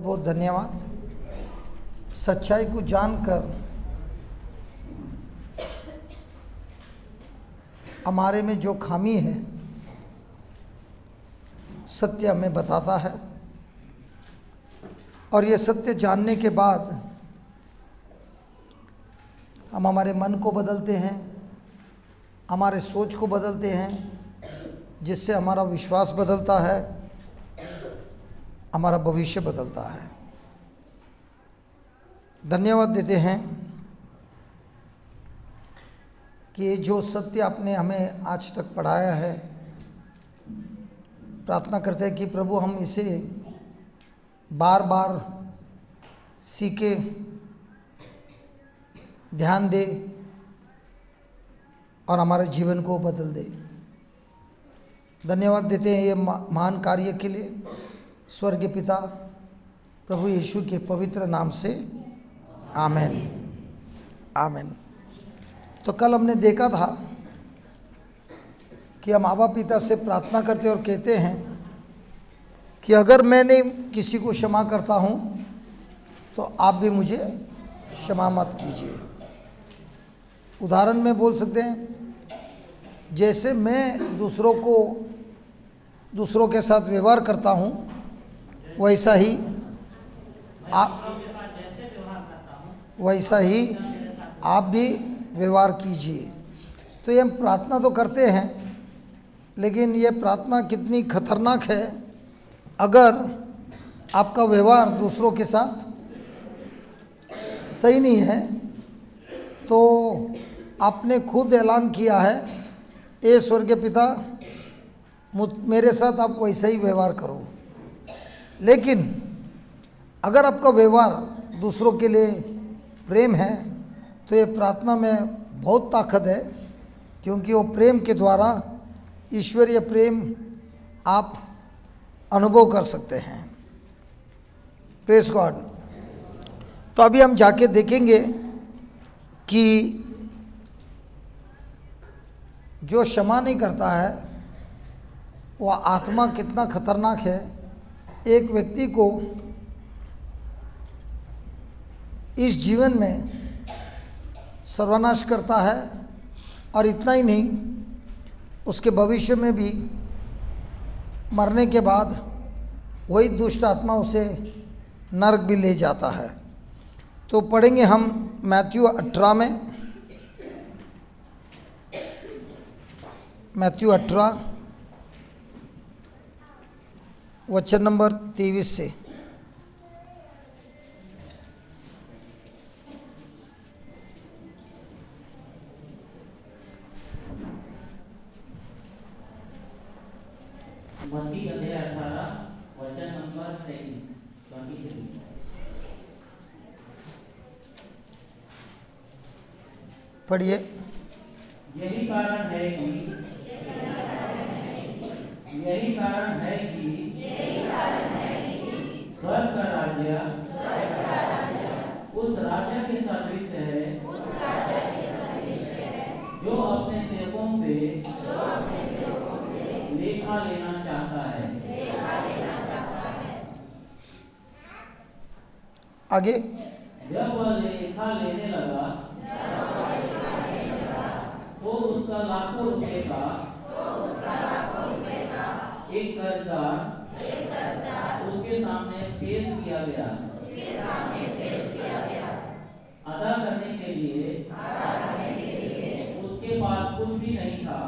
बहुत बहुत धन्यवाद। सच्चाई को जानकर हमारे में जो खामी है सत्य हमें बताता है, और ये सत्य जानने के बाद हम हमारे मन को बदलते हैं, हमारे सोच को बदलते हैं, जिससे हमारा विश्वास बदलता है, हमारा भविष्य बदलता है। धन्यवाद देते हैं कि जो सत्य आपने हमें आज तक पढ़ाया है, प्रार्थना करते हैं कि प्रभु हम इसे बार बार सीखे, ध्यान दे और हमारे जीवन को बदल दे। धन्यवाद देते हैं ये महान कार्य के लिए। स्वर्गीय पिता प्रभु यीशु के पवित्र नाम से आमेन, आमेन। तो कल हमने देखा था कि हम आबा पिता से प्रार्थना करते और कहते हैं कि अगर मैंने किसी को क्षमा करता हूँ तो आप भी मुझे क्षमा मत कीजिए। उदाहरण में बोल सकते हैं, जैसे मैं दूसरों के साथ व्यवहार करता हूँ वैसा ही आप भी व्यवहार कीजिए। तो ये हम प्रार्थना तो करते हैं, लेकिन ये प्रार्थना कितनी खतरनाक है अगर आपका व्यवहार दूसरों के साथ सही नहीं है। तो आपने खुद ऐलान किया है, ए स्वर्गीय पिता मेरे साथ आप वैसा ही व्यवहार करो। लेकिन अगर आपका व्यवहार दूसरों के लिए प्रेम है तो ये प्रार्थना में बहुत ताकत है, क्योंकि वो प्रेम के द्वारा ईश्वरीय प्रेम आप अनुभव कर सकते हैं। Praise God. तो अभी हम जाके देखेंगे कि जो क्षमा नहीं करता है वह आत्मा कितना खतरनाक है। एक व्यक्ति को इस जीवन में सर्वनाश करता है, और इतना ही नहीं, उसके भविष्य में भी मरने के बाद वही दुष्ट आत्मा उसे नरक भी ले जाता है। तो पढ़ेंगे हम मैथ्यू 18 में, मैथ्यू 18 वचन नंबर 23 से। मत्ती अध्याय 18 वचन नंबर 23। पढ़िए। यही कारण है कि स्वर्ग का राज्य उस राजा के सदृश है जो अपने सेवकों से लेखा लेना चाहता है। आगे। जब वह लेखा लेने लगा तो उसका लाखों रुपए का एक कर्जदार उसके सामने पेश किया गया। अदा करने के लिए उसके पास कुछ भी नहीं था।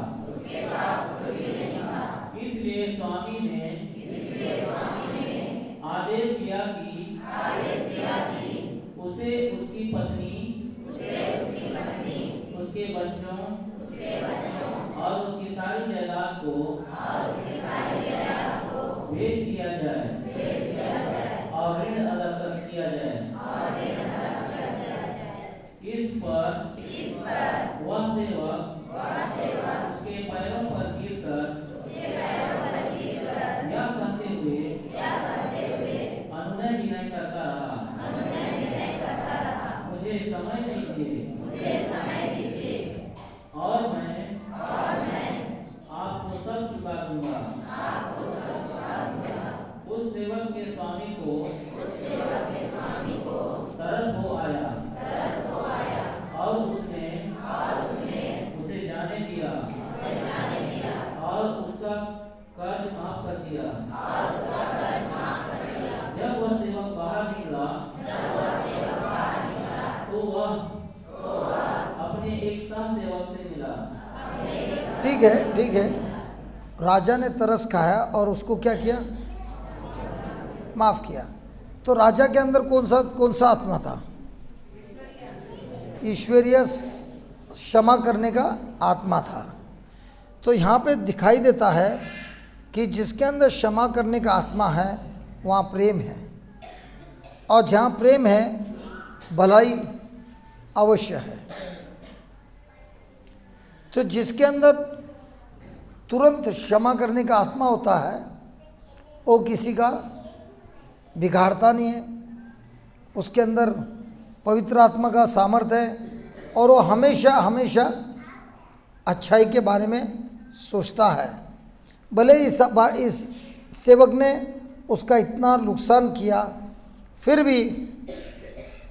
इसलिए स्वामी ने आदेश दिया कि उसे उसकी पत्नी, उसके बच्चों और उसकी सारी जायदाद को बेच दिया जाए और ऋण अदा कर दिया जाए। इस पर वह सेवक उसके पैरों पर गिरकर यह कहते हुए अनुनय विनय करता रहा, मुझे समय दीजिए और मैं आपको सब चुका दूंगा। उस सेवक के स्वामी को है ठीक है। राजा ने तरस खाया और उसको क्या किया, माफ़ किया। तो राजा के अंदर कौन सा आत्मा था, ईश्वरीय क्षमा करने का आत्मा था। तो यहाँ पे दिखाई देता है कि जिसके अंदर क्षमा करने का आत्मा है वहाँ प्रेम है, और जहाँ प्रेम है भलाई अवश्य है। तो जिसके अंदर तुरंत क्षमा करने का आत्मा होता है वो किसी का बिगाड़ता नहीं है, उसके अंदर पवित्र आत्मा का सामर्थ्य है, और वो हमेशा हमेशा अच्छाई के बारे में सोचता है। भले इस सेवक ने उसका इतना नुकसान किया, फिर भी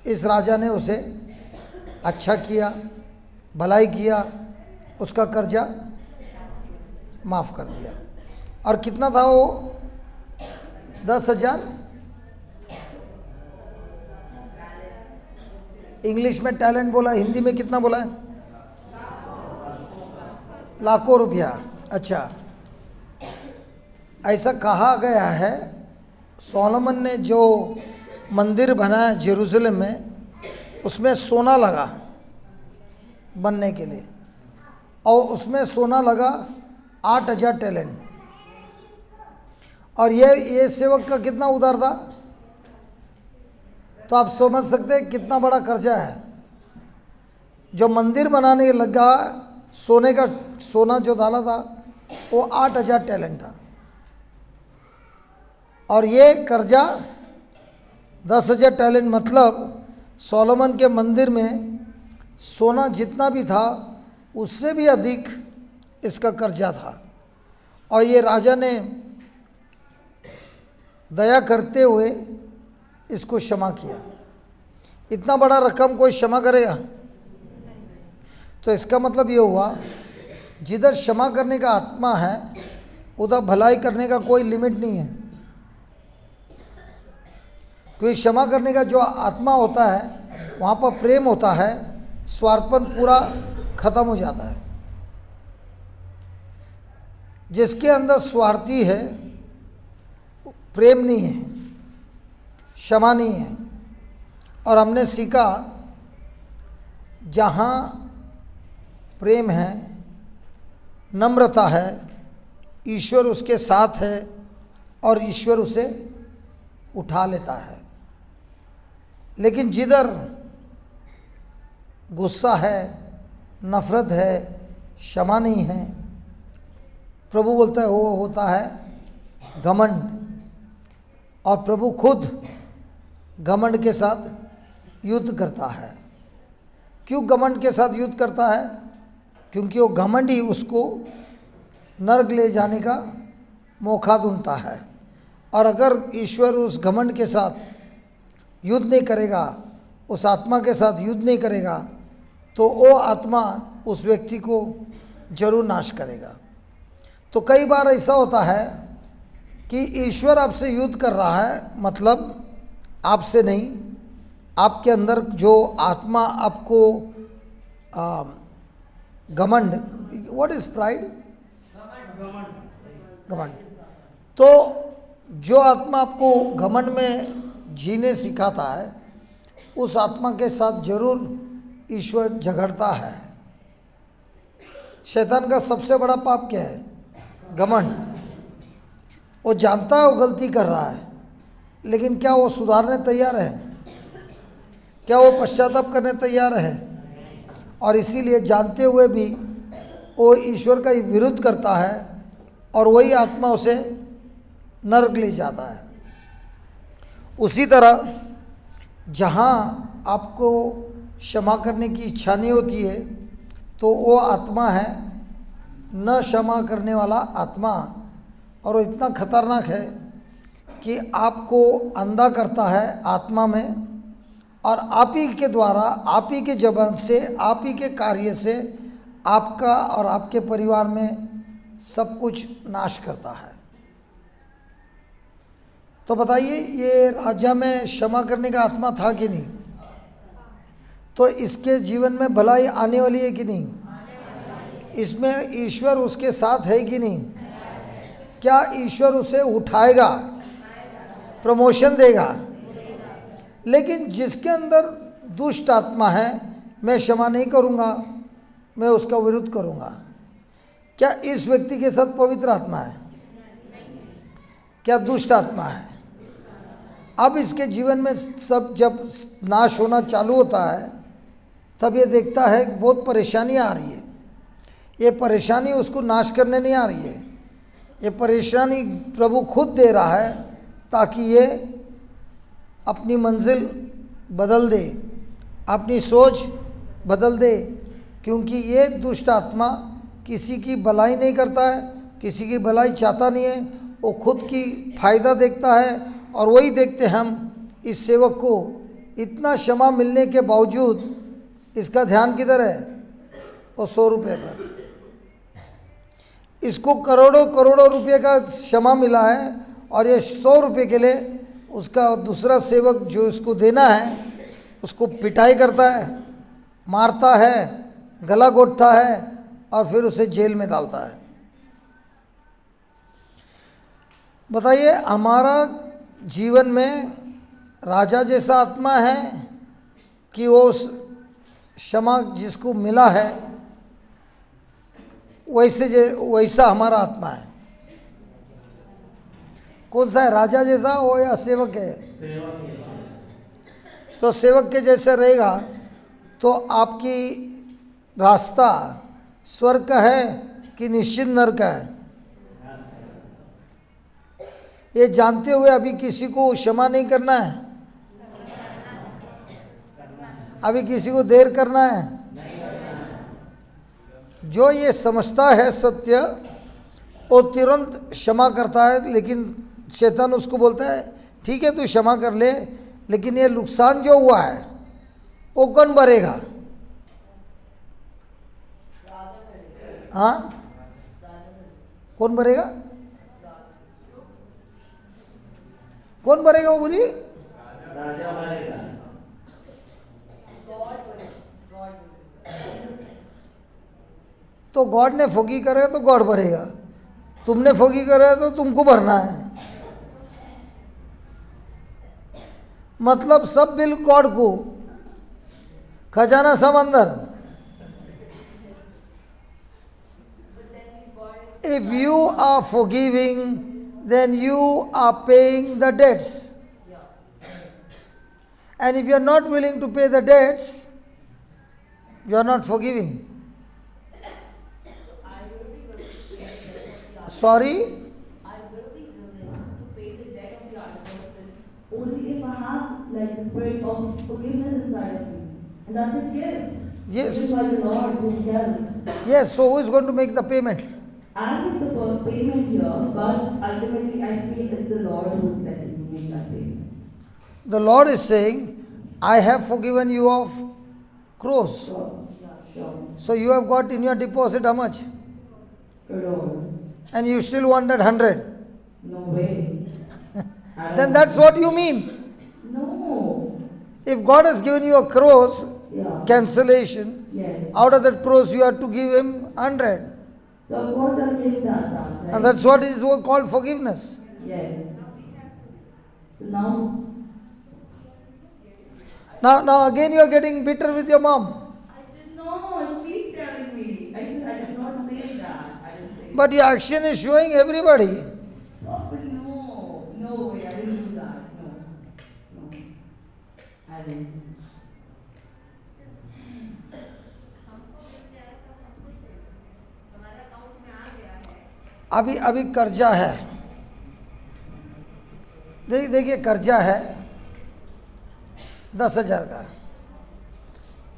इस राजा ने उसे अच्छा किया, भलाई किया, उसका कर्जा माफ़ कर दिया। और कितना था वो, 10,000। इंग्लिश में टैलेंट बोला, हिंदी में कितना बोला है, लाखों रुपया। अच्छा, ऐसा कहा गया है सोलोमन ने जो मंदिर बनाया जेरूसलम में, उसमें सोना लगा बनने के लिए, और उसमें सोना लगा 8,000 टैलेंट। और ये सेवक का कितना उधार था, तो आप समझ सकते हैं कितना बड़ा कर्जा है। जो मंदिर बनाने लगा, सोना जो डाला था वो 8,000 टैलेंट था, और ये कर्जा 10,000 टैलेंट, मतलब सोलोमन के मंदिर में सोना जितना भी था उससे भी अधिक इसका कर्जा था। और ये राजा ने दया करते हुए इसको क्षमा किया। इतना बड़ा रकम कोई क्षमा करेगा? तो इसका मतलब ये हुआ, जिधर क्षमा करने का आत्मा है उधर भलाई करने का कोई लिमिट नहीं है। क्योंकि क्षमा करने का जो आत्मा होता है वहाँ पर प्रेम होता है, स्वार्थपन पूरा खत्म हो जाता है। जिसके अंदर स्वार्थी है, प्रेम नहीं है, क्षमा नहीं है। और हमने सीखा जहाँ प्रेम है, नम्रता है, ईश्वर उसके साथ है और ईश्वर उसे उठा लेता है। लेकिन जिधर गुस्सा है, नफरत है, क्षमा नहीं है, प्रभु बोलता है वो होता है घमंड। और प्रभु खुद घमंड के साथ युद्ध करता है। क्यों घमंड के साथ युद्ध करता है? क्योंकि वो घमंड ही उसको नरक ले जाने का मौका ढूंढता है। और अगर ईश्वर उस घमंड के साथ युद्ध नहीं करेगा, उस आत्मा के साथ युद्ध नहीं करेगा, तो वो आत्मा उस व्यक्ति को जरूर नाश करेगा। तो कई बार ऐसा होता है कि ईश्वर आपसे युद्ध कर रहा है, मतलब आपसे नहीं, आपके अंदर जो आत्मा आपको घमंड, व्हाट इज प्राइड, घमंड। तो जो आत्मा आपको घमंड में जीने सिखाता है, उस आत्मा के साथ जरूर ईश्वर झगड़ता है। शैतान का सबसे बड़ा पाप क्या है? घमंड। वो जानता है वो गलती कर रहा है, लेकिन क्या वो सुधारने तैयार है? क्या वो पश्चाताप करने तैयार है? और इसीलिए जानते हुए भी वो ईश्वर का विरुद्ध करता है, और वही आत्मा उसे नरक ले जाता है। उसी तरह जहाँ आपको क्षमा करने की इच्छा नहीं होती है, तो वो आत्मा है न क्षमा करने वाला आत्मा, और वो इतना खतरनाक है कि आपको अंधा करता है आत्मा में, और आप ही के द्वारा, आप ही के जबान से, आप ही के कार्य से आपका और आपके परिवार में सब कुछ नाश करता है। तो बताइए, ये राजा में क्षमा करने का आत्मा था कि नहीं? तो इसके जीवन में भलाई आने वाली है कि नहीं? इसमें ईश्वर उसके साथ है कि नहीं? क्या ईश्वर उसे उठाएगा, प्रमोशन देगा? लेकिन जिसके अंदर दुष्ट आत्मा है, मैं क्षमा नहीं करूँगा, मैं उसका विरुद्ध करूँगा, क्या इस व्यक्ति के साथ पवित्र आत्मा है? क्या दुष्ट आत्मा है? अब इसके जीवन में सब जब नाश होना चालू होता है, तब ये देखता है बहुत परेशानी आ रही है। ये परेशानी उसको नाश करने नहीं आ रही है, ये परेशानी प्रभु खुद दे रहा है ताकि ये अपनी मंजिल बदल दे, अपनी सोच बदल दे। क्योंकि ये दुष्ट आत्मा किसी की भलाई नहीं करता है, किसी की भलाई चाहता नहीं है, वो खुद की फ़ायदा देखता है। और वही देखते हम इस सेवक को इतना क्षमा मिलने के बावजूद इसका ध्यान किधर है? वो 100 रुपये पर। इसको करोड़ों करोड़ों रुपये का क्षमा मिला है और ये 100 रुपये के लिए उसका दूसरा सेवक जो इसको देना है उसको पिटाई करता है, मारता है, गला घोटता है और फिर उसे जेल में डालता है। बताइए, हमारा जीवन में राजा जैसा आत्मा है कि वो क्षमा जिसको मिला है वैसा हमारा आत्मा है? कौन सा है, राजा जैसा हो या सेवक है? तो सेवक के जैसे रहेगा तो आपकी रास्ता स्वर्ग का है कि निश्चित नरक का है? ये जानते हुए अभी किसी को क्षमा नहीं करना है, अभी किसी को देर करना है। जो ये समझता है सत्य, वो तुरंत क्षमा करता है। लेकिन शैतान उसको बोलता है ठीक है तू क्षमा कर ले, लेकिन ये नुकसान जो हुआ है वो कौन भरेगा? हाँ, कौन भरेगा? कौन भरेगा वो बोलिए? राजा भरेगा। तो गॉड ने फोगी करेगा तो गॉड भरेगा, तुमने फोगी करा तो तुमको भरना है। मतलब सब बिल गॉड को, खजाना सब अंदर। If you are forgiving, then you are paying the debts. And if you are not willing to pay the debts, you are not forgiving. Sorry? I will be willing to pay the debt of the other person only if I have like the spirit of forgiveness inside of me. And that's a gift. Yes. Given by the Lord Himself. Yes, so who is going to make the payment? I make the payment here, but ultimately I feel it's the Lord who's letting me make that payment. The Lord is saying, I have forgiven you of crores. Sure. So you have got in your deposit how much? Crores. And you still wanted 100. No way. Then that's what you mean. No. If God has given you a crores Yeah. cancellation, Yes. out of that crores you have to give him 100. So of course I'll give that back. Right? And that's what is called forgiveness. Yes. So now Now again you are getting bitter with your mom. I did not. She's telling me. I said I did not say that. I just say. But your action is showing everybody. But no way. I didn't do that. No, I didn't. अभी कर्जा है, देखिए कर्जा है 10,000 का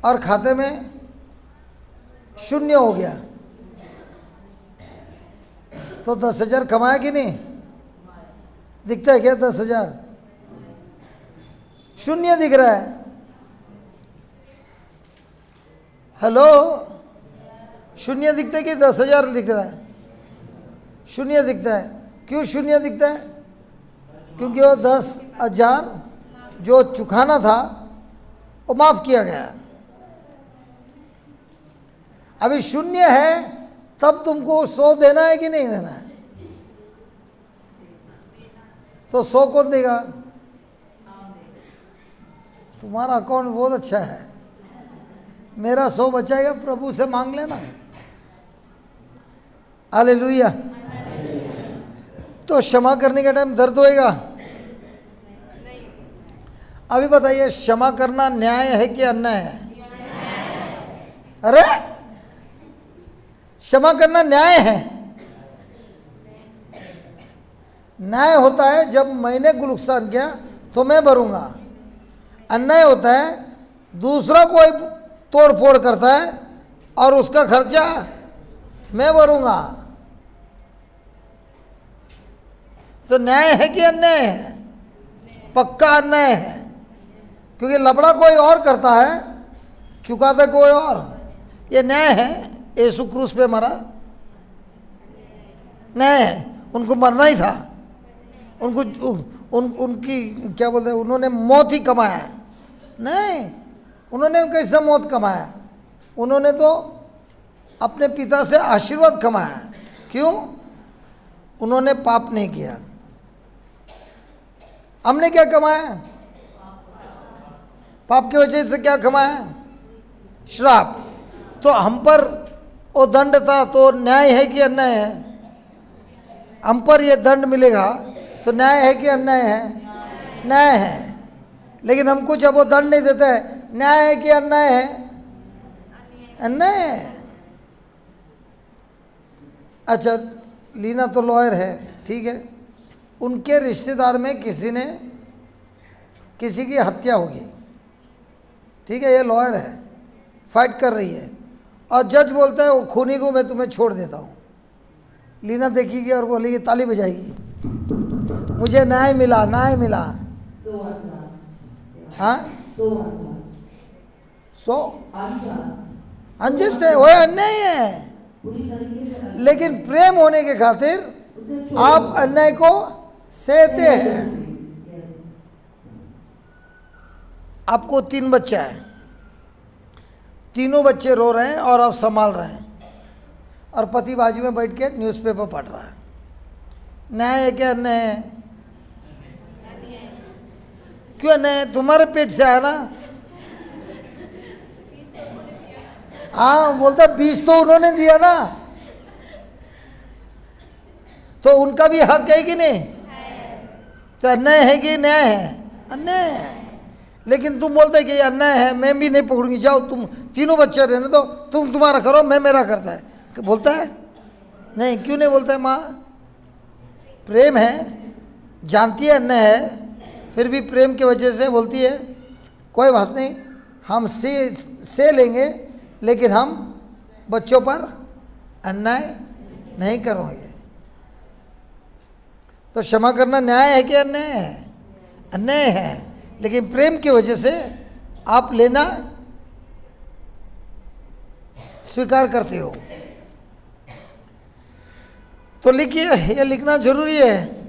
और खाते में 0 हो गया, तो 10,000 कमाया कि नहीं? दिखता है क्या 10,000? 0 दिख रहा है। हेलो, 0 दिखता है कि 10,000 दिख रहा है? 0 दिखता है। क्यों 0 दिखता है? क्योंकि वो 10,000 जो चुकाना था वो माफ किया गया। अभी 0 है तब तुमको 100 देना है कि नहीं देना है? तो 100 कौन देगा? तुम्हारा अकाउंट बहुत अच्छा है। मेरा 100 बचाएगा, प्रभु से मांग लेना। हालेलुया। तो क्षमा करने के टाइम दर्द होएगा? अभी बताइए, क्षमा करना न्याय है कि अन्याय है? अरे, क्षमा करना न्याय है। न्याय होता है जब मैंने नुकसान किया तो मैं भरूंगा। अन्याय होता है दूसरा कोई तोड़ फोड़ करता है और उसका खर्चा मैं भरूंगा। तो न्याय है कि अन्याय है? पक्का अन्याय है, क्योंकि लफड़ा कोई और करता है, चुकाता कोई और। ये न्याय है? यीशु क्रूस पे मरा, न्याय है। उनको मरना ही था, उनकी क्या बोलते हैं, उन्होंने मौत ही कमाया। नहीं, उन्होंने कैसा मौत कमाया? उन्होंने तो अपने पिता से आशीर्वाद कमाया। क्यों? उन्होंने पाप नहीं किया। हमने क्या कमाया? पाप की वजह से क्या कमाया? श्राप। तो हम पर वो दंड था, तो न्याय है कि अन्याय है? हम पर ये दंड मिलेगा तो न्याय है कि अन्याय है? न्याय है। लेकिन हमको जब वो दंड नहीं देता है, न्याय है कि अन्याय है? अन्याय है। अच्छा, लीना तो लॉयर है, ठीक है। उनके रिश्तेदार में किसी की हत्या होगी, ठीक है। ये लॉयर है, फाइट कर रही है, और जज बोलता है वो खूनी को मैं तुम्हें छोड़ देता हूँ। लीना देखिएगी और बोलेगी, ताली बजाएगी, मुझे न्याय मिला, न्याय मिला। So unjust. हाँ, So unjust. सो Unjust. अनजस्ट है, वो अन्याय है। पूरी तरीके से unjust. लेकिन प्रेम होने के खातिर उसे छोड़ आप अन्याय को सहते हैं। Yes. आपको 3 बच्चे हैं, तीनों बच्चे रो रहे हैं और आप संभाल रहे हैं, और पति बाजू में बैठ के न्यूज़पेपर पढ़ रहा है। न्याय है क्या अन्याय है? क्यों अन्याय है? तुम्हारे पेट से आया ना। हाँ, बोलता बीज तो उन्होंने दिया ना, तो उनका भी हक है कि नहीं? तो अन्याय है कि न्याय है? अन्याय है। लेकिन तुम बोलते कि ये अन्याय है, मैं भी नहीं पकड़ूंगी, जाओ तुम तीनों बच्चे रहने दो, तुम तुम्हारा करो, मैं मेरा करता है। बोलता है? नहीं। क्यों नहीं बोलता है? माँ प्रेम है, जानती है अन्याय है, फिर भी प्रेम की वजह से बोलती है कोई बात नहीं, हम से लेंगे, लेकिन हम बच्चों पर अन्याय नहीं करेंगे। तो क्षमा करना न्याय है कि अन्याय है? अन्याय है, लेकिन प्रेम की वजह से आप लेना स्वीकार करते हो। तो लिखिए, ये लिखना जरूरी है।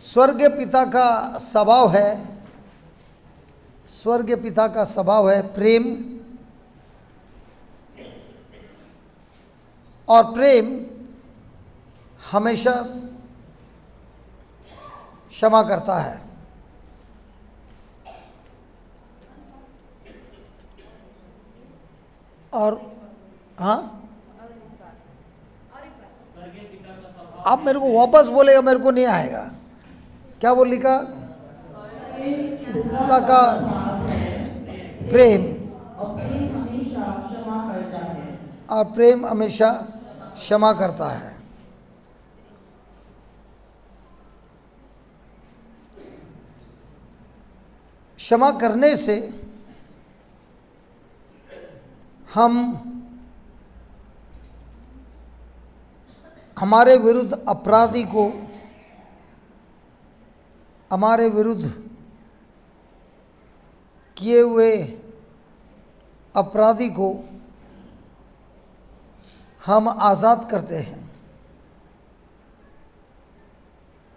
स्वर्गीय पिता का स्वभाव है, स्वर्गीय पिता का स्वभाव है प्रेम, और प्रेम हमेशा क्षमा करता है। और हाँ, आप मेरे को वापस बोलेगा, मेरे को नहीं आएगा। क्या बोल लिखा? पिता का प्रेम, और प्रेम हमेशा क्षमा करता है। और प्रेम हमेशा क्षमा करता है। क्षमा करने से हम हमारे विरुद्ध अपराधी को, हमारे विरुद्ध किए हुए अपराधी को हम आज़ाद करते हैं,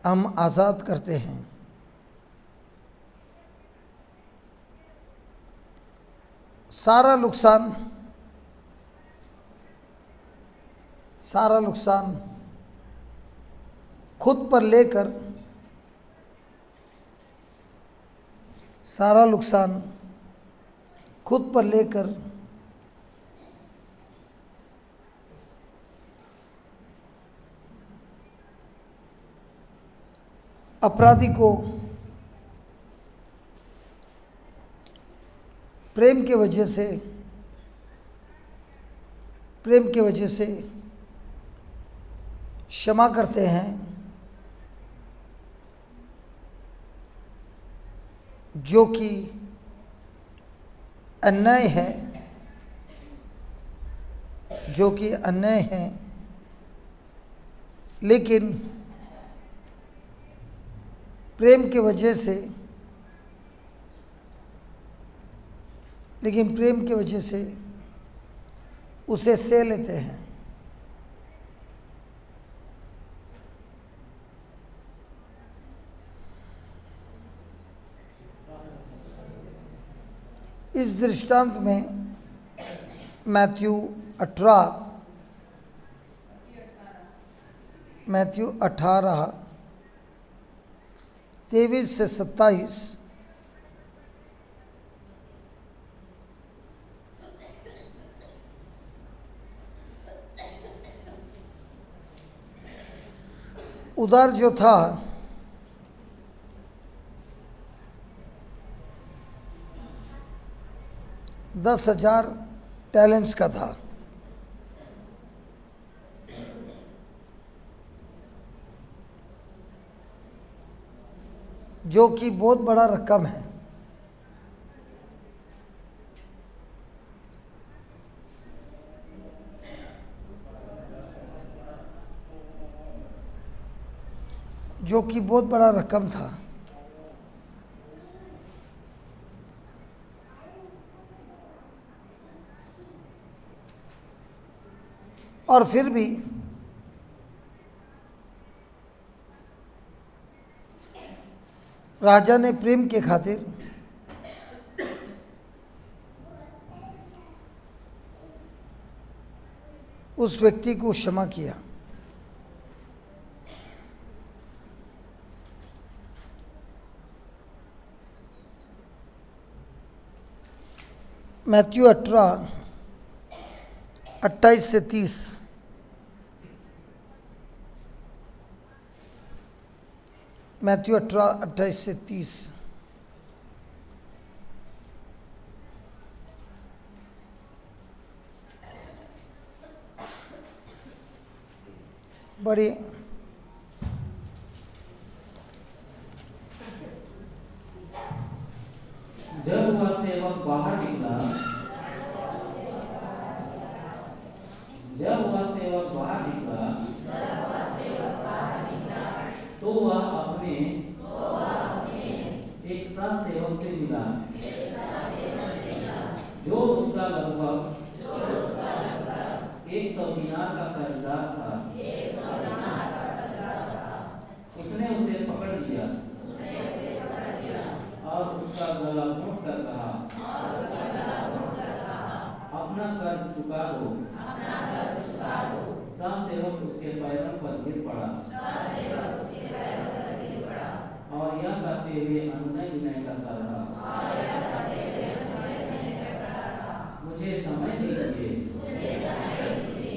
हम आज़ाद करते हैं। सारा नुकसान खुद पर लेकर अपराधी को प्रेम के वजह से क्षमा करते हैं, जो कि अन्याय है, लेकिन प्रेम के वजह से उसे सह लेते हैं। इस दृष्टांत में मैथ्यू 18 23 से 27 उधार जो था $10,000 टैलेंट्स का था, जो कि बहुत बड़ा रकम है। था। और फिर भी राजा ने प्रेम के खातिर उस व्यक्ति को क्षमा किया। मैथ्यू 18 28 से 30 मैथ्यू 18 28 से 30 बड़ी जब वह सेवक बाहर निकला तो वह अपने एक साथ सेवक से मिला, जो उसका लगभग 100 दिनार का कर्जदार था। उसने उसे पकड़ लिया और उसका गला घोंट कर कहा, अपना कर्ज चुका दो। सेवक उसके पैरों पर गिर पड़ा और यह कहते हुए अनुनय विनय करता रहा, मुझे समय दीजिए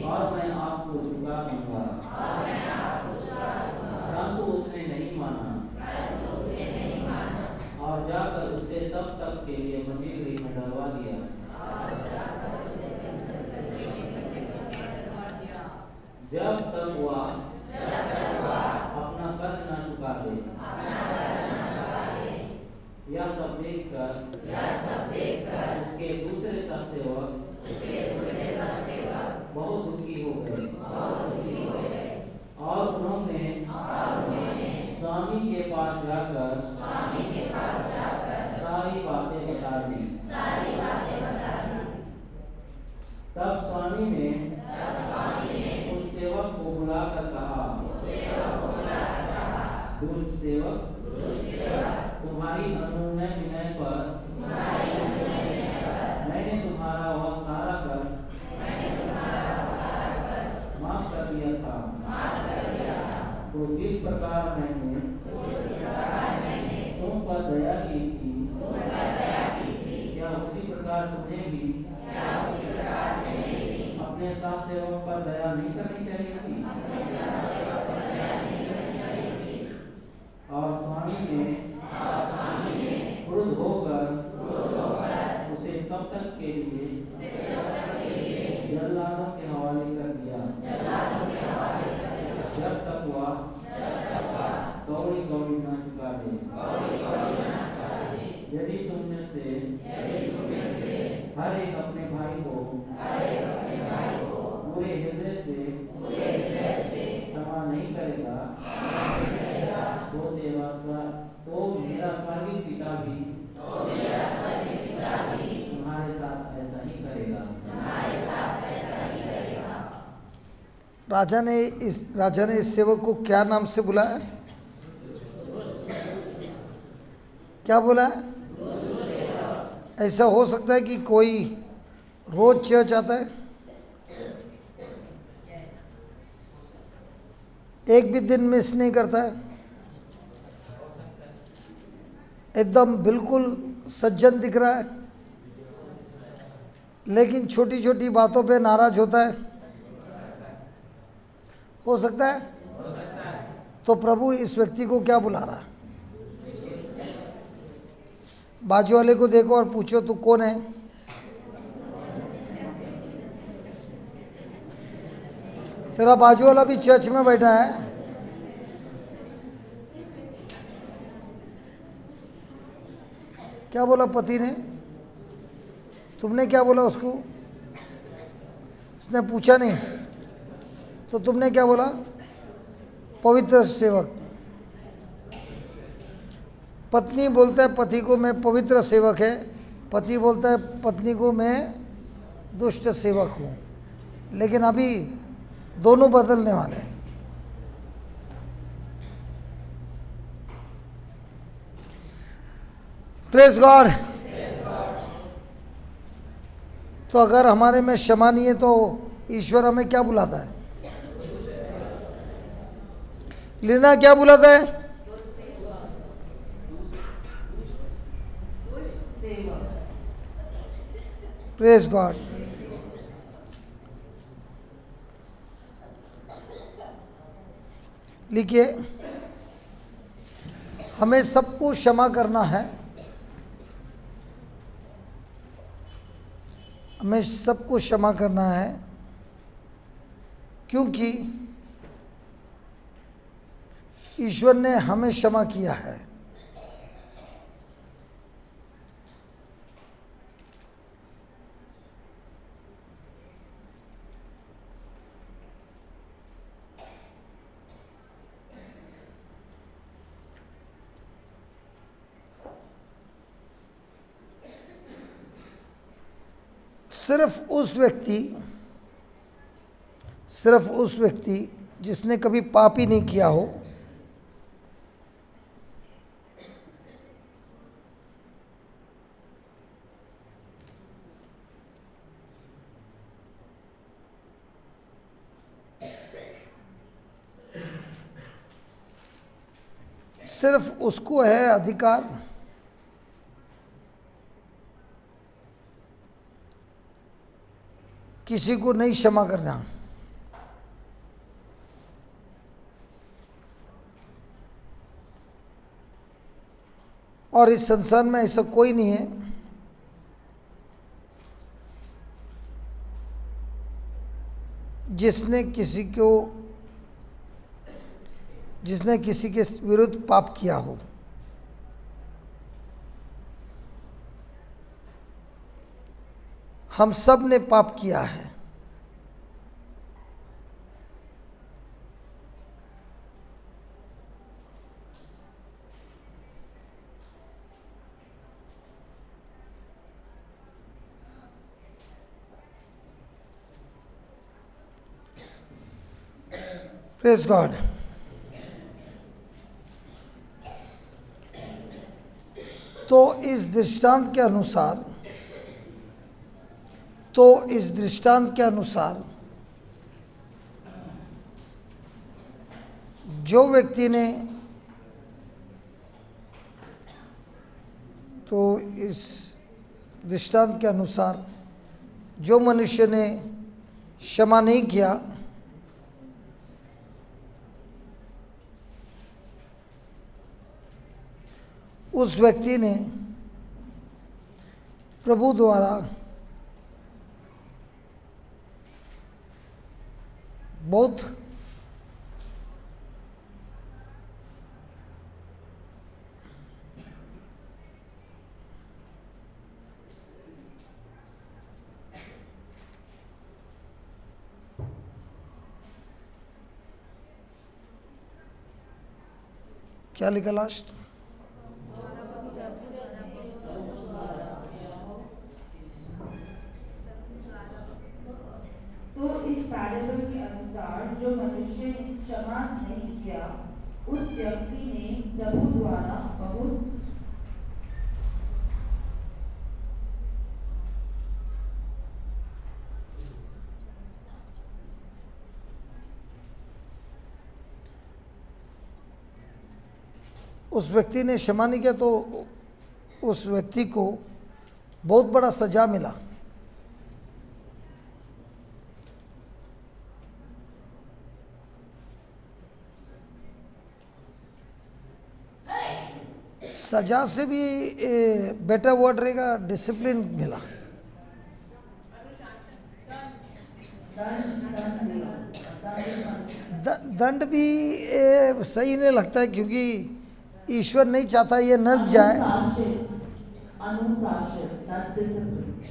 और मैं आपको चुका दूंगा। परंतु उसने नहीं माना और जाकर उसे तब तक के लिए बंदी गृह में डलवा दिया। जब तक वह अपना कर्ज न चुका दे। यह सब देखकर उसके दूसरे सहसेवक बहुत दुखी हो गए और उन्होंने स्वामी के पास जाकर सारी बातें बता दी। तब स्वामी ने उस सेवक को बुलाकर कहा, दुष्ट सेवक, तुम्हारी अनुनय विनय पर मैंने तुम्हारा वह सारा कर्ज माफ कर दिया था। तो जिस प्रकार मैंने तुम पर दया की थी, क्या उसी प्रकार तुम्हें भी अपने साथ सेवक पर दया नहीं करनी चाहिए थी? और स्वामी ने क्रुद्ध होकर उसे तब तक के लिए जल्लादों के हवाले कर दिया जब तक वह कौड़ी कौड़ी न चुका दे। यदि तुम में से हर एक अपने भाई को पूरे हृदय से क्षमा नहीं करेगा, तो मेरा स्वर्गीय पिता भी तुम्हारे साथ ऐसा ही करेगा। राजा ने इस सेवक को क्या नाम से बुलाया? क्या बोला? ऐसा हो सकता है कि कोई रोज चर्च आता है, एक भी दिन मिस नहीं करता है, एकदम बिल्कुल सज्जन दिख रहा है, लेकिन छोटी छोटी बातों पे नाराज होता है। हो सकता है? तो प्रभु इस व्यक्ति को क्या बुला रहा है? बाजू वाले को देखो और पूछो तू कौन है? तेरा बाजू वाला भी चर्च में बैठा है। क्या बोला पति ने? तुमने क्या बोला उसको? उसने पूछा नहीं, तो तुमने क्या बोला? पवित्र सेवक। पत्नी बोलता है पति को मैं पवित्र सेवक है, पति बोलता है पत्नी को मैं दुष्ट सेवक हूँ। लेकिन अभी दोनों बदलने वाले हैं। Praise God. तो अगर हमारे में क्षमा नहीं है तो ईश्वर हमें क्या बुलाता है? लीना क्या बुलाता है? Praise God. लिखिए, हमें सबको क्षमा करना है। हमें सबको क्षमा करना है क्योंकि ईश्वर ने हमें क्षमा किया है। सिर्फ उस व्यक्ति जिसने कभी पाप ही नहीं किया हो, सिर्फ उसको है अधिकार किसी को नहीं क्षमा करना। और इस संसार में ऐसा कोई नहीं है जिसने किसी के विरुद्ध पाप किया हो। हम सब ने पाप किया है। Praise God. तो इस दृष्टांत के अनुसार तो इस दृष्टांत के अनुसार जो व्यक्ति ने तो इस दृष्टांत के अनुसार जो मनुष्य ने क्षमा नहीं किया, उस व्यक्ति ने प्रभु द्वारा बहुत क्या लिखा लास्ट? तो इस पैराबल के अनुसार जो मनुष्य ने क्षमा नहीं किया, उस व्यक्ति ने प्रभु द्वारा बहुत उस व्यक्ति ने क्षमा नहीं किया तो उस व्यक्ति को बहुत बड़ा सजा मिला। सजा से भी बेटर वर्ड रहेगा, डिसिप्लिन मिला। दंड भी सही नहीं लगता है, क्योंकि ईश्वर नहीं चाहता ये नर्क जाए। अनुशासित, that's discipline.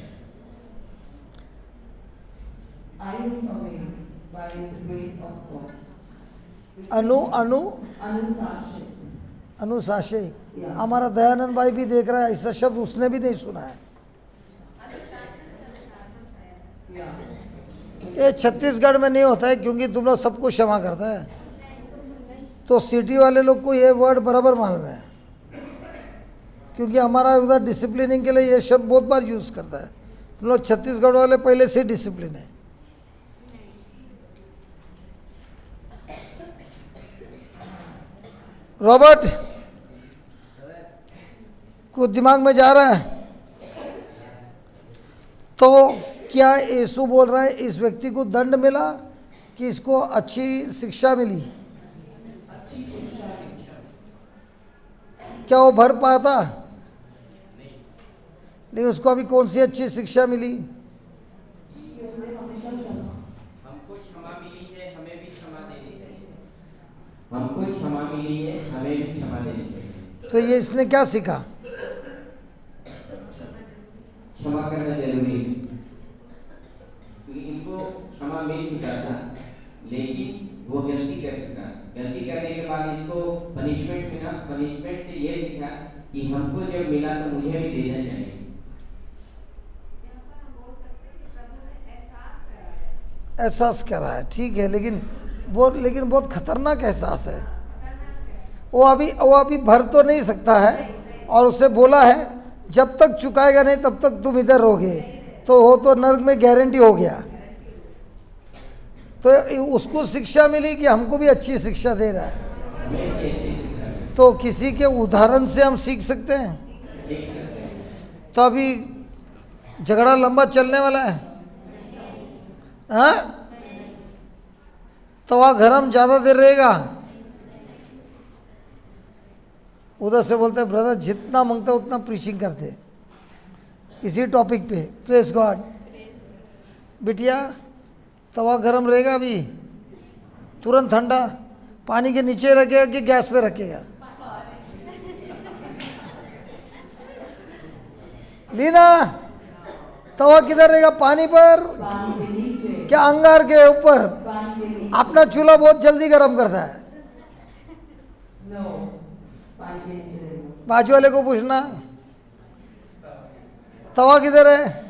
I am amazed by the grace of God. अनुशासित. अनुशासित। हमारा दयानंद भाई भी देख रहा है, ऐसा शब्द उसने भी नहीं सुना है। ये छत्तीसगढ़ में नहीं होता है, क्योंकि तुम लोग सबको क्षमा करता है, तो सिटी वाले लोग को ये वर्ड बराबर मालूम है, क्योंकि हमारा उधर डिसिप्लिनिंग के लिए ये शब्द बहुत बार यूज़ करता है। तुम लोग छत्तीसगढ़ वाले पहले से डिसिप्लिन है। रॉबर्ट, कुछ दिमाग में जा रहा है? तो क्या यीशु बोल रहा है इस व्यक्ति को दंड मिला कि इसको अच्छी शिक्षा मिली? क्या वो भर पाता? लेकिन उसको अभी कौन सी अच्छी शिक्षा मिली? हमको क्षमा मिली है, हमें भी क्षमा देनी चाहिए। हमको क्षमा मिली है, हमें भी क्षमा देनी चाहिए। तो ये इसने क्या सीखा? क्षमा करना जरूरी है, क्योंकि इनको क्षमा मिल चुका था, लेकिन वो गलती कर चुका। गलती करने के बाद इसको पनिशमेंट मिला। पनिशमेंट से ये सीखा कि हमको जब मिला तो मुझे भी देना चाहिए। एहसास कर रहा है, ठीक है, लेकिन बहुत खतरनाक एहसास है। वो अभी भर तो नहीं सकता है, और उसे बोला है जब तक चुकाएगा नहीं तब तक तुम इधर रहोगे, तो वो तो नर्क में गारंटी हो गया। तो उसको शिक्षा मिली कि हमको भी अच्छी शिक्षा दे रहा है। तो किसी के उदाहरण से हम सीख सकते हैं। तो अभी झगड़ा लंबा चलने वाला है, हाँ? तो वहाँ गरम ज़्यादा देर रहेगा। उधर से बोलते हैं ब्रदर जितना मांगता उतना प्रीचिंग करते इसी टॉपिक पे। Praise God. बिटिया तवा गरम रहेगा, अभी तुरंत ठंडा पानी के नीचे रखेगा कि गैस पे रखेगा? लीना तवा किधर रहेगा, पानी पर क्या अंगार के ऊपर? अपना चूल्हा बहुत जल्दी गर्म करता है। बाजू वाले को पूछना तवा किधर है।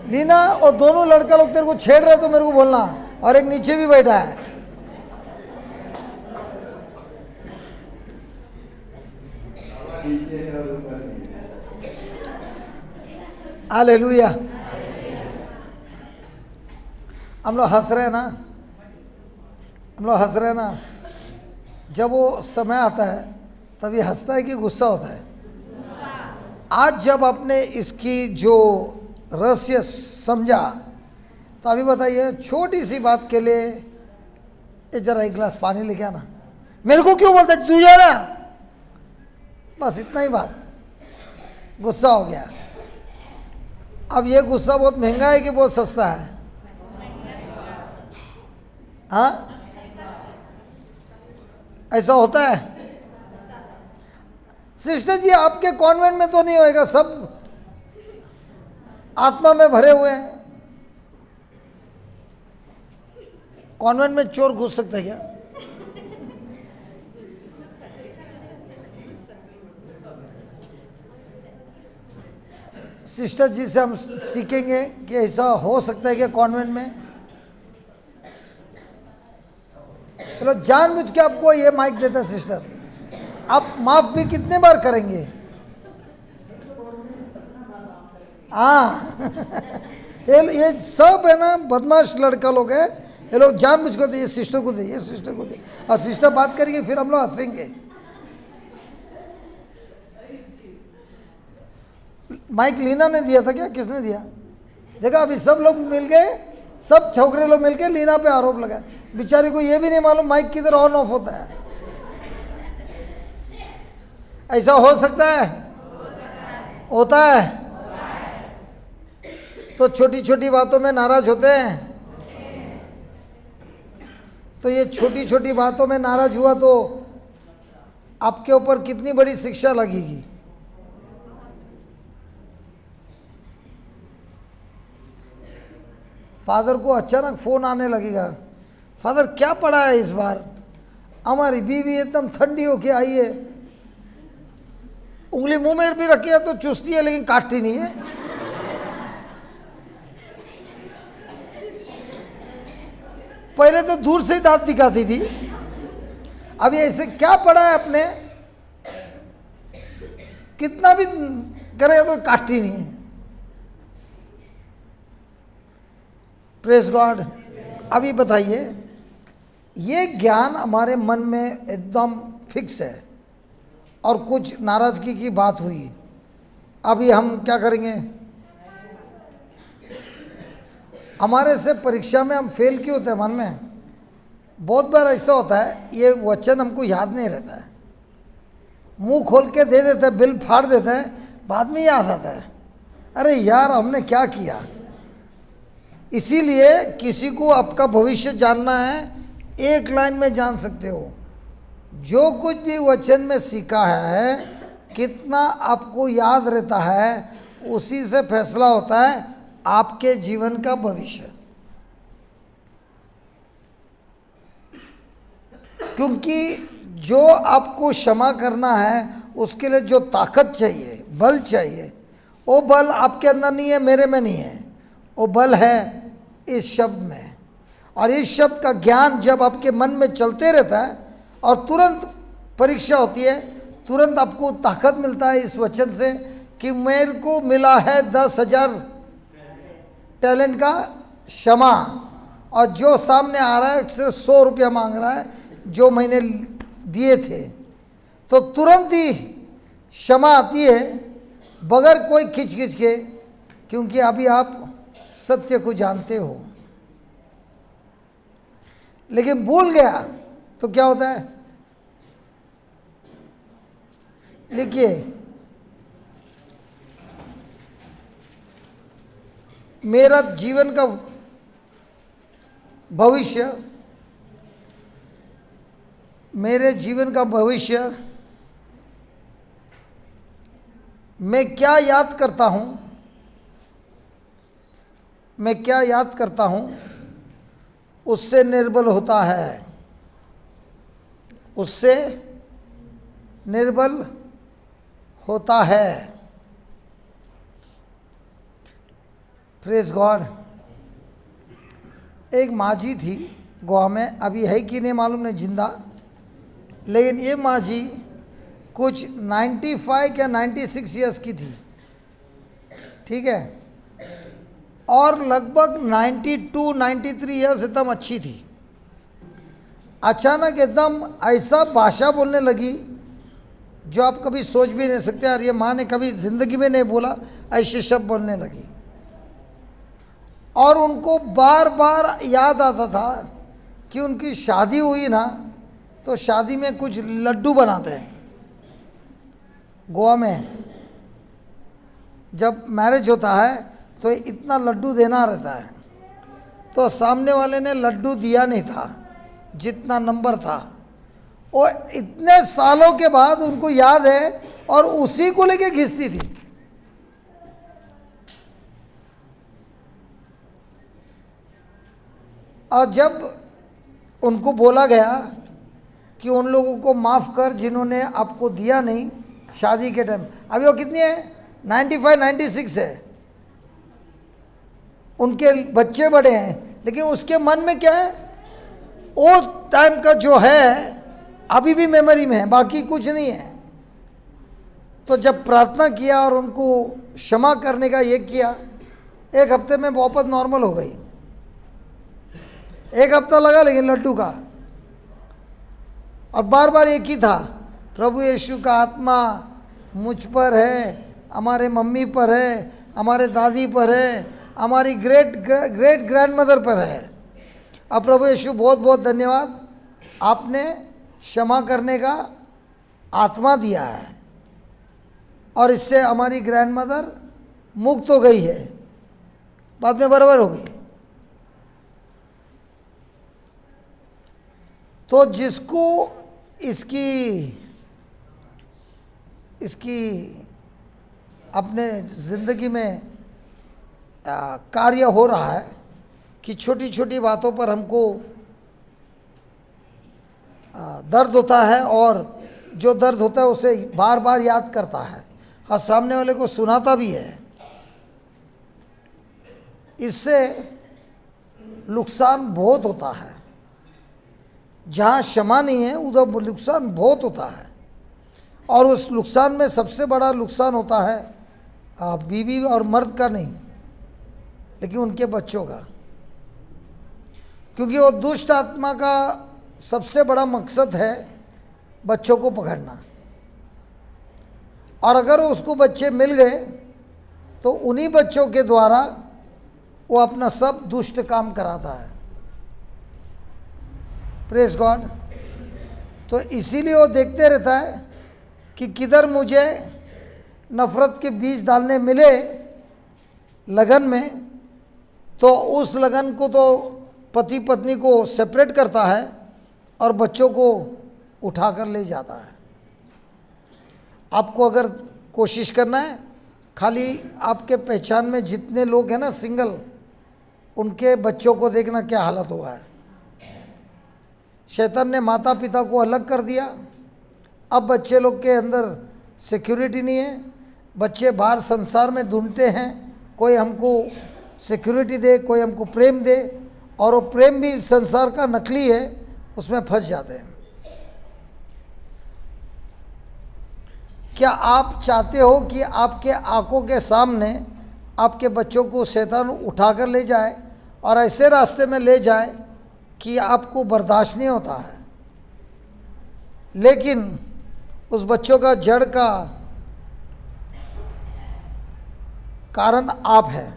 लीना और दोनों लड़का लोग तेरे को छेड़ रहे तो मेरे को बोलना, और एक नीचे भी बैठा है। हालेलुया। हम लोग हंस रहे हैं ना, हम लोग हंस रहे हैं ना। जब वो समय आता है तभी हंसता है कि गुस्सा होता है? आज जब आपने इसकी जो रहस्य समझा तो अभी बताइए, छोटी सी बात के लिए ये जरा एक गिलास पानी लेके आना, मेरे को क्यों बोलता है तू जा ना, बस इतना ही बात, गुस्सा हो गया। अब ये गुस्सा बहुत महंगा है कि बहुत सस्ता है? हाँ, ऐसा होता है? सिस्टर जी आपके कॉन्वेंट में तो नहीं होएगा, सब आत्मा में भरे हुए हैं। कॉन्वेंट में चोर घुस सकता है क्या? सिस्टर जी से हम सीखेंगे कि ऐसा हो सकता है क्या कॉन्वेंट में? चलो, जानबूझ के आपको ये माइक देता है सिस्टर, आप माफ भी कितने बार करेंगे? हाँ ये सब है ना बदमाश लड़का लोग है, ये लोग जानबूझ को दे, ये सिस्टर को दे, ये सिस्टर को दे, और सिस्टर बात करेंगे फिर हम लोग हंसेंगे। माइक लीना ने दिया था क्या, किसने दिया? देखा, अभी सब लोग मिल गए, सब छोकरे लोग मिल के लीना पे आरोप लगाए। बेचारी को ये भी नहीं मालूम माइक किधर ऑन ऑफ होता है। ऐसा हो सकता है? होता है। तो छोटी छोटी बातों में नाराज होते हैं। तो ये छोटी छोटी बातों में नाराज हुआ तो आपके ऊपर कितनी बड़ी शिक्षा लगेगी। फादर को अचानक फोन आने लगेगा, फादर क्या पड़ा है इस बार, हमारी बीवी एकदम ठंडी होके आई है, उंगली मुंह में भी रखी है तो चुसती है लेकिन काटती नहीं है। पहले तो दूर से ही दांत दिखाती थी, अभी ऐसे क्या पड़ा है अपने, कितना भी करे तो काटती नहीं है। Praise God. अभी बताइए, ये ज्ञान हमारे मन में एकदम फिक्स है और कुछ नाराजगी की बात हुई, अभी हम क्या करेंगे? हमारे से परीक्षा में हम फेल क्यों होते हैं? मन में बहुत बार ऐसा होता है, ये वचन हमको याद नहीं रहता है, मुंह खोल के दे देते हैं, बिल फाड़ देते हैं, बाद में याद आता है, अरे यार हमने क्या किया। इसीलिए किसी को आपका भविष्य जानना है, एक लाइन में जान सकते हो, जो कुछ भी वचन में सीखा है कितना आपको याद रहता है, उसी से फैसला होता है आपके जीवन का भविष्य। क्योंकि जो आपको क्षमा करना है उसके लिए जो ताकत चाहिए, बल चाहिए, वो बल आपके अंदर नहीं है, मेरे में नहीं है, वो बल है इस शब्द में। और इस शब्द का ज्ञान जब आपके मन में चलते रहता है और तुरंत परीक्षा होती है, तुरंत आपको ताकत मिलता है इस वचन से कि मेरे को मिला है 10,000 टैलेंट का क्षमा, और जो सामने आ रहा है सिर्फ 100 रुपया मांग रहा है जो मैंने दिए थे, तो तुरंत ही क्षमा आती है बगैर कोई खिंच खिंच के, क्योंकि अभी आप सत्य को जानते हो। लेकिन भूल गया तो क्या होता है? लिखिए, मेरा जीवन का भविष्य, मेरे जीवन का भविष्य मैं क्या याद करता हूँ, मैं क्या याद करता हूँ उससे निर्बल होता है, उससे निर्बल होता है। Praise God. एक माँ जी थी गोवा में, अभी है कि नहीं मालूम नहीं, जिंदा, लेकिन ये माँ जी कुछ 95 या 96 ईयर्स की थी, ठीक है, और लगभग 92 93 ईयर्स एकदम अच्छी थी। अचानक एकदम ऐसा भाषा बोलने लगी जो आप कभी सोच भी नहीं सकते, और ये माँ ने कभी ज़िंदगी में नहीं बोला, ऐसे शब्द बोलने लगी। और उनको बार बार याद आता था कि उनकी शादी हुई ना, तो शादी में कुछ लड्डू बनाते हैं गोवा में, जब मैरिज होता है तो इतना लड्डू देना रहता है। तो सामने वाले ने लड्डू दिया नहीं था जितना नंबर था, और इतने सालों के बाद उनको याद है और उसी को लेके घिसती थी। और जब उनको बोला गया कि उन लोगों को माफ़ कर जिन्होंने आपको दिया नहीं शादी के टाइम, अभी वो कितनी है, 95 96 है, उनके बच्चे बड़े हैं, लेकिन उसके मन में क्या है, वो टाइम का जो है अभी भी मेमोरी में है, बाकी कुछ नहीं है। तो जब प्रार्थना किया और उनको क्षमा करने का ये किया, एक हफ्ते में वापस नॉर्मल हो गई। एक हफ्ता लगा लेकिन लड्डू का, और बार बार एक ही था, प्रभु यीशु का आत्मा मुझ पर है, हमारे मम्मी पर है, हमारे दादी पर है, हमारी ग्रेट ग्रैंडमदर पर है। अब प्रभु यीशु बहुत बहुत धन्यवाद, आपने क्षमा करने का आत्मा दिया है और इससे हमारी ग्रैंडमदर मुक्त हो गई है, बाद में बराबर हो गई। तो जिसको इसकी अपने ज़िंदगी में कार्य हो रहा है कि छोटी छोटी बातों पर हमको दर्द होता है, और जो दर्द होता है उसे बार बार याद करता है और सामने वाले को सुनाता भी है। इससे नुकसान बहुत होता है, जहाँ क्षमा नहीं है उधर नुकसान बहुत होता है, और उस नुकसान में सबसे बड़ा नुकसान होता है बीवी और मर्द का नहीं, लेकिन उनके बच्चों का, क्योंकि वो दुष्ट आत्मा का सबसे बड़ा मकसद है बच्चों को पकड़ना, और अगर उसको बच्चे मिल गए तो उन्हीं बच्चों के द्वारा वो अपना सब दुष्ट काम कराता है। Praise God. तो इसीलिए वो देखते रहता है कि किधर मुझे नफ़रत के बीज डालने मिले लगन में, तो उस लगन को तो पति पत्नी को सेपरेट करता है और बच्चों को उठा कर ले जाता है। आपको अगर कोशिश करना है, खाली आपके पहचान में जितने लोग हैं ना सिंगल, उनके बच्चों को देखना क्या हालत हुआ है। शैतान ने माता पिता को अलग कर दिया, अब बच्चे लोग के अंदर सिक्योरिटी नहीं है, बच्चे बाहर संसार में ढूंढते हैं कोई हमको सिक्योरिटी दे, कोई हमको प्रेम दे, और वो प्रेम भी संसार का नकली है, उसमें फंस जाते हैं। क्या आप चाहते हो कि आपके आंखों के सामने आपके बच्चों को शैतान उठाकर ले जाए और ऐसे रास्ते में ले जाए कि आपको बर्दाश्त नहीं होता है, लेकिन उस बच्चों का जड़ का कारण आप हैं।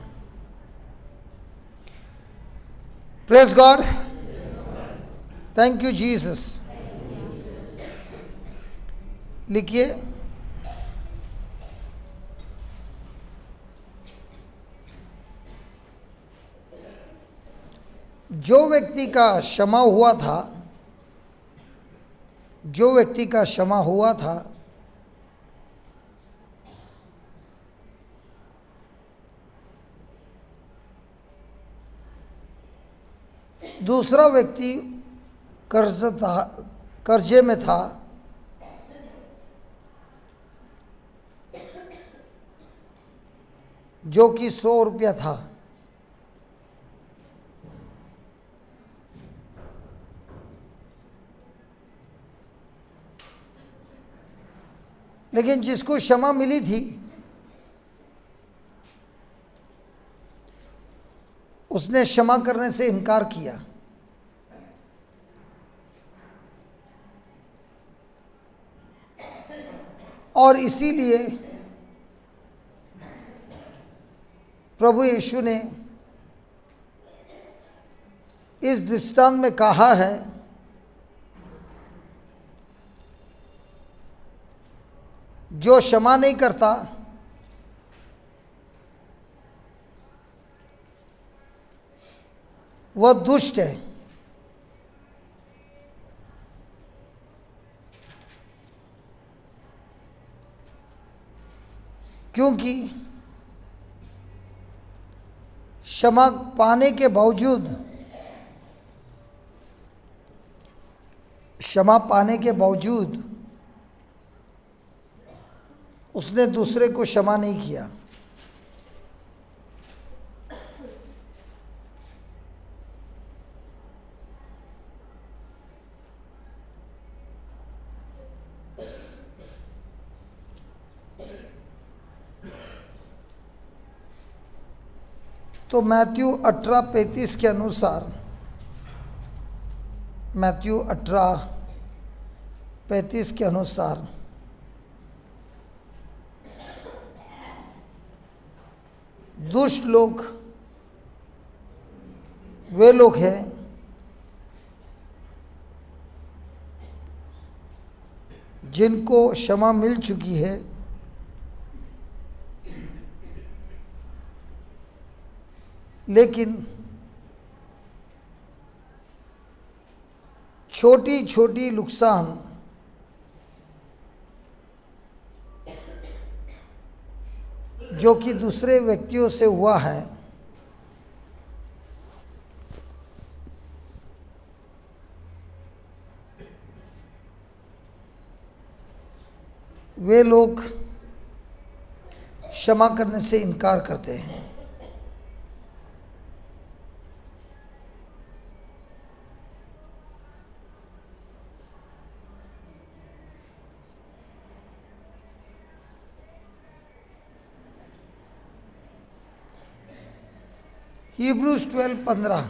Praise God, thank you Jesus. लिखिए, जो व्यक्ति का क्षमा हुआ था, जो व्यक्ति का क्षमा हुआ था, दूसरा व्यक्ति कर्जे में था, जो कि 100 रुपया था। लेकिन जिसको क्षमा मिली थी उसने क्षमा करने से इनकार किया। और इसीलिए प्रभु यीशु ने इस दृष्टांत में कहा है जो क्षमा नहीं करता वह दुष्ट है। क्योंकि क्षमा पाने के बावजूद उसने दूसरे को क्षमा नहीं किया। तो मैथ्यू 18:35 के अनुसार, मैथ्यू 18:35 के अनुसार दुष्ट लोग वे लोग हैं जिनको क्षमा मिल चुकी है, लेकिन छोटी छोटी नुकसान जो कि दूसरे व्यक्तियों से हुआ है वे लोग क्षमा करने से इनकार करते हैं। Hebrews 12:15,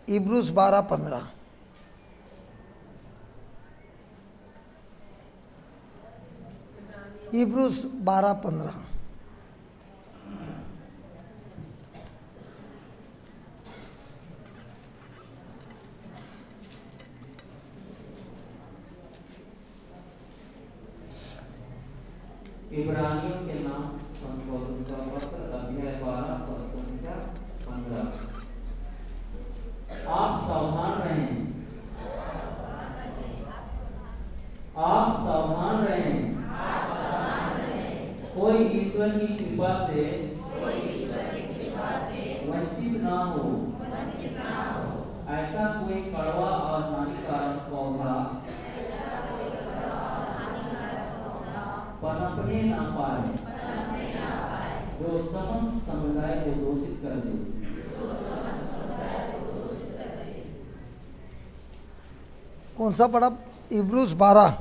Hebrews 12:15। Hebrews 12:15। इब्रानियों के नाम संशोधन का पत्र अध्याय 12 और संख्या 15। आप सावधान रहें, आप सावधान रहें। कोई ईश्वर की कृपा से वंचित ना हो, ऐसा कोई कड़वा और हानिकारक पौधा पनपने ना पाए जो समस्त समुदाय को दूषित कर दे। कौन सा पढ़ा? इब्रूस 12।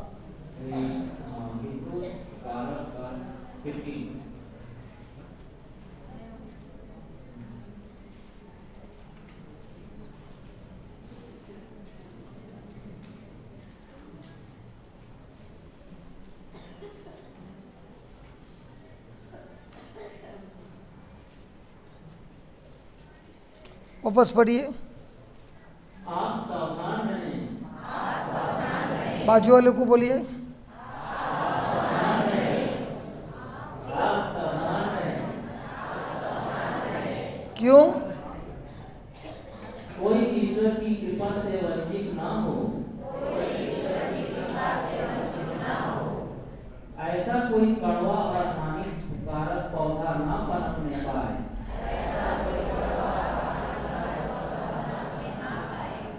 वापस पढ़िए। आप सावधान रहें, बाजू वाले को बोलिए। क्यों? कोई ईश्वर की कृपा से वंचित ना हो, ऐसा कोई कड़वा और हानिकारक पौधा ना पनपने पाए।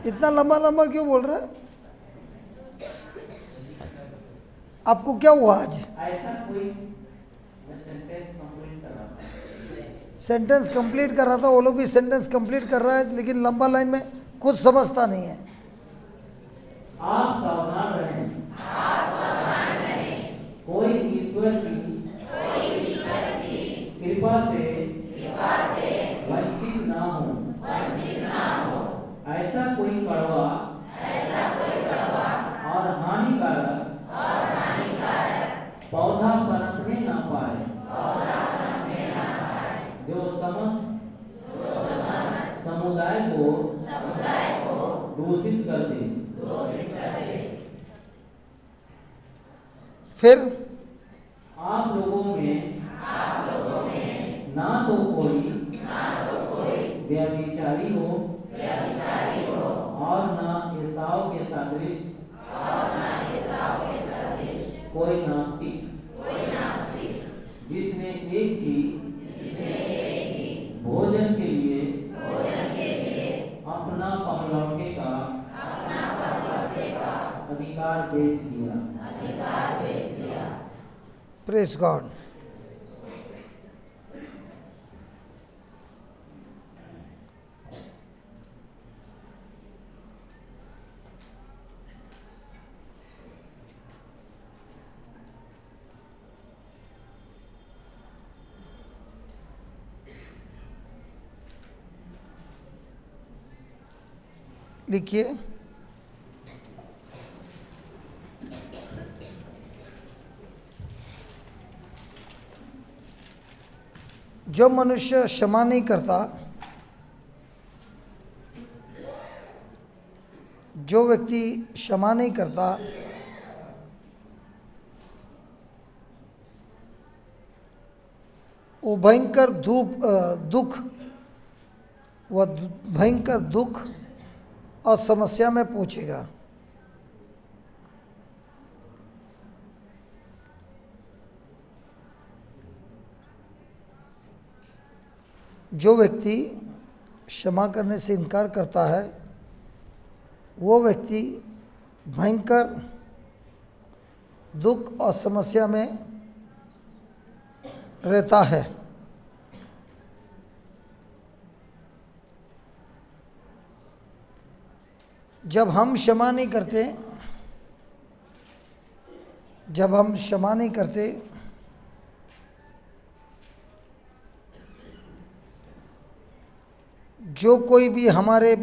इतना लंबा लंबा क्यों बोल रहा है? आपको क्या हुआ आज? ऐसा कोई सेंटेंस कंप्लीट कर रहा था। सेंटेंस कंप्लीट कर रहा था, वो लोग भी सेंटेंस कंप्लीट कर रहा है, लेकिन लंबा लाइन में कुछ समझता नहीं है। आप सावधान रहें, कोई ईश्वर ईश्वर की कृपा से वंचित ना हो। ऐसा कोई कड़वा और हानिकारक पौधा पनपने ना पाए, जो समस्त समुदाय को दूषित कर दे। फिर आप लोगों में ना तो कोई व्यभिचारी हो और ना एसाव के सदृश कोई नास्तिक, जिसने एक ही भोजन के लिए अपना पहलौठे का अधिकार बेच दिया। Praise God. लिखिए, जो मनुष्य क्षमा नहीं करता, जो व्यक्ति क्षमा नहीं करता, वो भयंकर भयंकर दुख और समस्या में पहुंचेगा। जो व्यक्ति क्षमा करने से इनकार करता है, वो व्यक्ति भयंकर दुख और समस्या में रहता है। जब हम क्षमा नहीं करते, जो कोई भी हमारे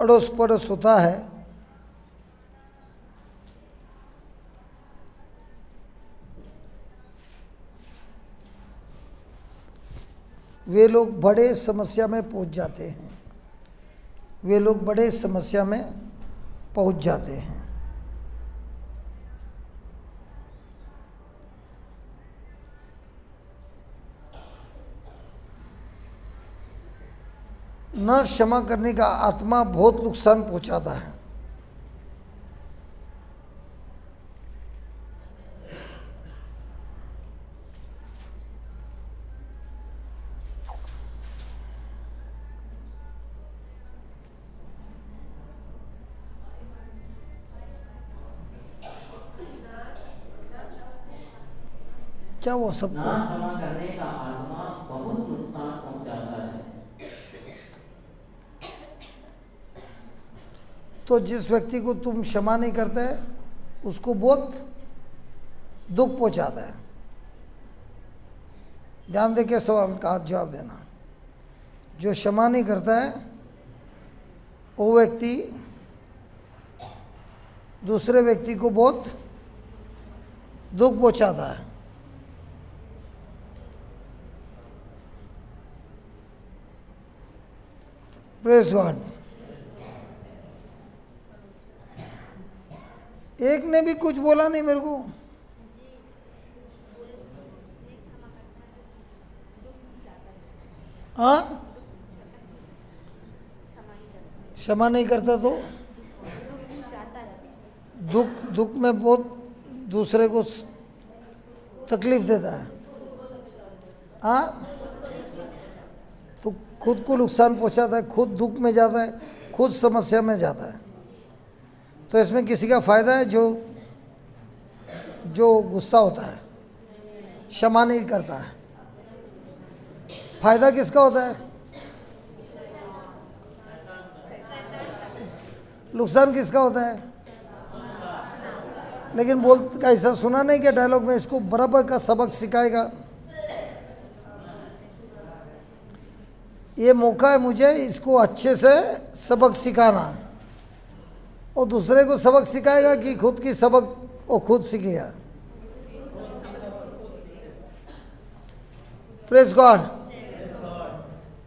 अड़ोस पड़ोस होता है, वे लोग बड़े समस्या में पहुंच जाते हैं। न क्षमा करने का आत्मा बहुत नुकसान पहुंचाता है। क्या वो सबको ना क्षमा करने का आत्मा बहुत नुकसान पहुंचाता है। तो जिस व्यक्ति को तुम क्षमा नहीं करते, उसको बहुत दुख पहुंचाता है। ध्यान दे के सवाल का जवाब देना। जो क्षमा नहीं करता है, वो व्यक्ति दूसरे व्यक्ति को बहुत दुख पहुंचाता है। Praise God. एक ने भी कुछ बोला नहीं मेरे को। हाँ, क्षमा नहीं करता तो दुख में बहुत दूसरे को तकलीफ देता है। हाँ, तो खुद को नुकसान पहुंचाता है, खुद दुख में जाता है, खुद समस्या में जाता है। तो इसमें किसी का फायदा है जो गुस्सा होता है, क्षमा नहीं करता है। फायदा किसका होता है? नुकसान किसका होता है? लेकिन बोल ऐसा सुना नहीं कि डायलॉग में इसको बराबर का सबक सिखाएगा। ये मौका है मुझे इसको अच्छे से सबक सिखाना, और दूसरे को सबक सिखाएगा कि खुद की सबक वो खुद सीखेगा। Praise God.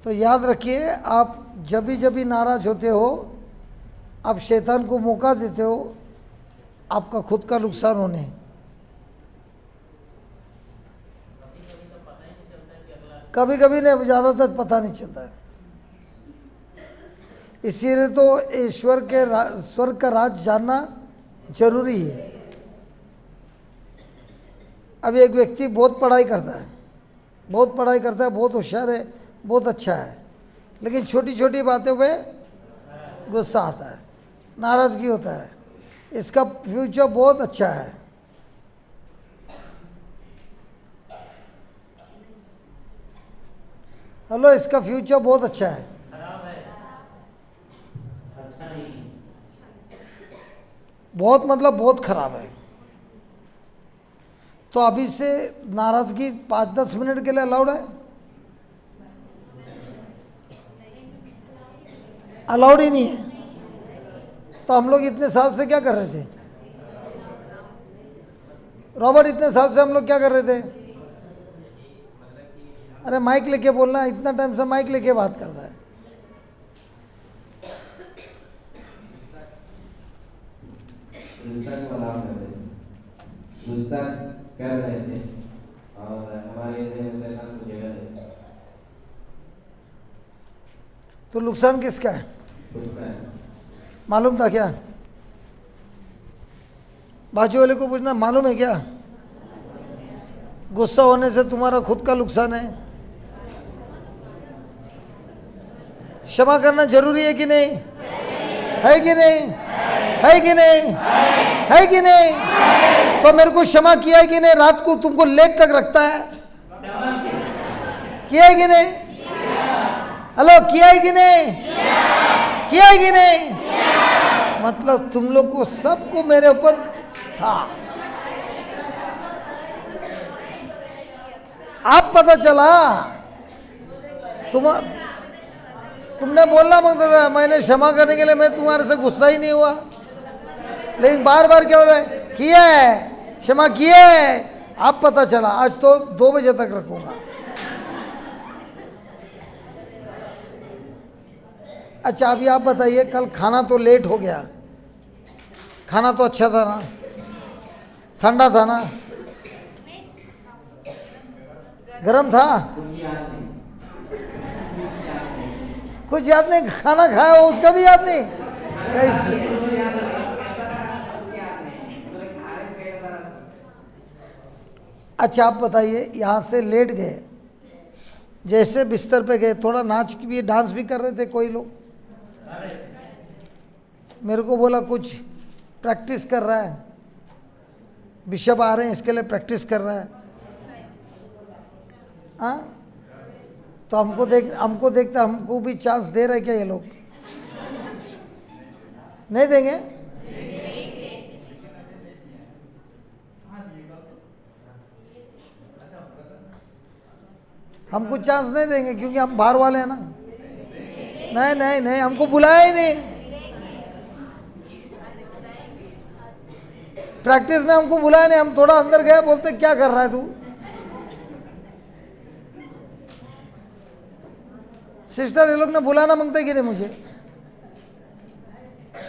तो याद रखिए, आप जब भी नाराज होते हो, आप शैतान को मौका देते हो आपका खुद का नुकसान होने। कभी कभी नहीं, ज़्यादातर पता नहीं चलता है। इसीलिए तो ईश्वर के स्वर्ग का राज जानना जरूरी है। अब एक व्यक्ति बहुत पढ़ाई करता है, बहुत होशियार है, बहुत अच्छा है, लेकिन छोटी छोटी बातों पे गुस्सा आता है, नाराज़गी होता है। इसका फ्यूचर बहुत अच्छा है। हेलो, इसका फ्यूचर बहुत अच्छा है। अच्छा नहीं। बहुत मतलब बहुत खराब है। तो अभी से नाराज़गी 5-10 मिनट के लिए अलाउड है? अलाउड ही नहीं है। तो हम लोग इतने साल से क्या कर रहे थे? रॉबर्ट, इतने साल से हम लोग क्या कर रहे थे? अरे माइक लेके बोलना, इतना टाइम से माइक लेके बात करता है। गुस्सा कर रहे थे और हमारे शैतान को जगह देते। तो नुकसान किसका है? खुद का है। मालूम था क्या? बाजू वाले को पूछना, मालूम है क्या? गुस्सा होने से तुम्हारा खुद का नुकसान है। क्षमा करना जरूरी है कि नहीं? है कि नहीं? है कि नहीं? है कि नहीं? तो मेरे को क्षमा किया है कि नहीं? रात को तुमको लेट तक रखता है, किया है कि नहीं? हेलो, किया है कि नहीं? किया है कि नहीं? मतलब तुम लोग को सबको मेरे ऊपर था। आप पता चला तुमने बोलना मांगता था, मैंने क्षमा करने के लिए मैं तुम्हारे से गुस्सा ही नहीं हुआ, लेकिन बार बार क्या हो रहा है? किया है, क्षमा किया है। अब पता चला, आज तो 2 बजे तक रखूंगा। अच्छा, अभी आप बताइए, कल खाना तो लेट हो गया, खाना तो अच्छा था ना? ठंडा था ना? गरम था? कुछ याद नहीं? खाना खाया हो उसका भी याद नहीं? कैसे? अच्छा, आप बताइए, यहाँ से लेट गए, जैसे बिस्तर पे गए, थोड़ा नाच भी, डांस भी कर रहे थे कोई लोग। मेरे को बोला कुछ प्रैक्टिस कर रहा है, बिशप आ रहे हैं इसके लिए प्रैक्टिस कर रहा है। हाँ, तो हमको देखते हमको भी चांस दे रहे क्या ये लोग? नहीं देंगे? हमको चांस नहीं देंगे क्योंकि हम बाहर वाले हैं ना। नहीं नहीं नहीं, हमको बुलाया ही नहीं। प्रैक्टिस में हमको बुलाया नहीं, हम थोड़ा अंदर गए, बोलते क्या कर रहा है तू? सिस्टर, ये लोग ने बुलाना मांगते कि नहीं मुझे?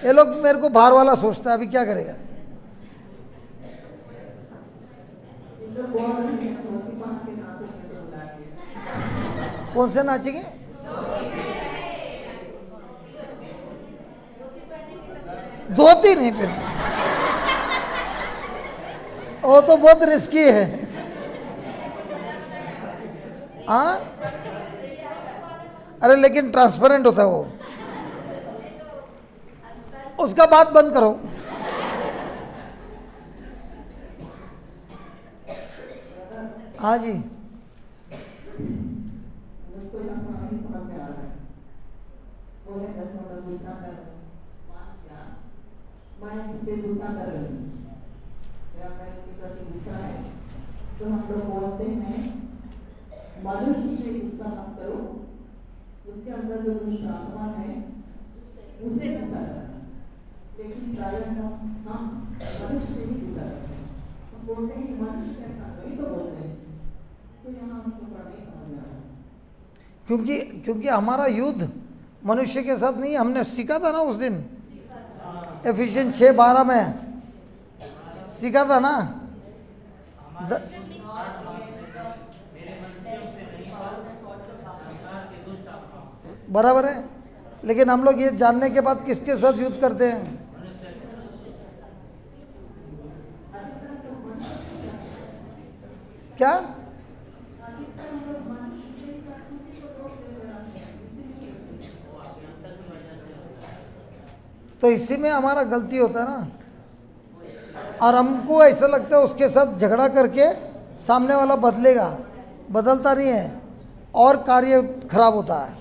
ये लोग मेरे को बाहर वाला सोचता है, अभी क्या करेगा? कौन से नाचेंगे? धोती नहीं पहनती, वो तो बहुत रिस्की है। हाँ, अरे लेकिन ट्रांसपेरेंट होता है वो, उसका बात बंद करो। हाँ जी, या अगर उसके प्रति गुस्सा है तो हम लोग बोलते हैं मनुष्य से गुस्सा मत करो, उसके अंदर जो दुष्ट आत्मा है उससे गुस्सा करना। लेकिन प्रायः हम मनुष्य से ही गुस्सा करते हैं। हम बोलते हैं कि मनुष्य कैसा, वही तो बोलते हैं। तो यहाँ हमको थोड़ा नहीं समझ में आ रहा। क्योंकि हमारा युद्ध मनुष्य के साथ नहीं, हमने सीखा था ना उस दिन एफिशिएंट 6:12 में सीखा था ना। बराबर है, लेकिन हम लोग ये जानने के बाद किसके साथ युद्ध करते हैं? क्या? तो इसी में हमारा गलती होता है ना। और हमको ऐसा लगता है उसके साथ झगड़ा करके सामने वाला बदलेगा, बदलता नहीं है और कार्य खराब होता है।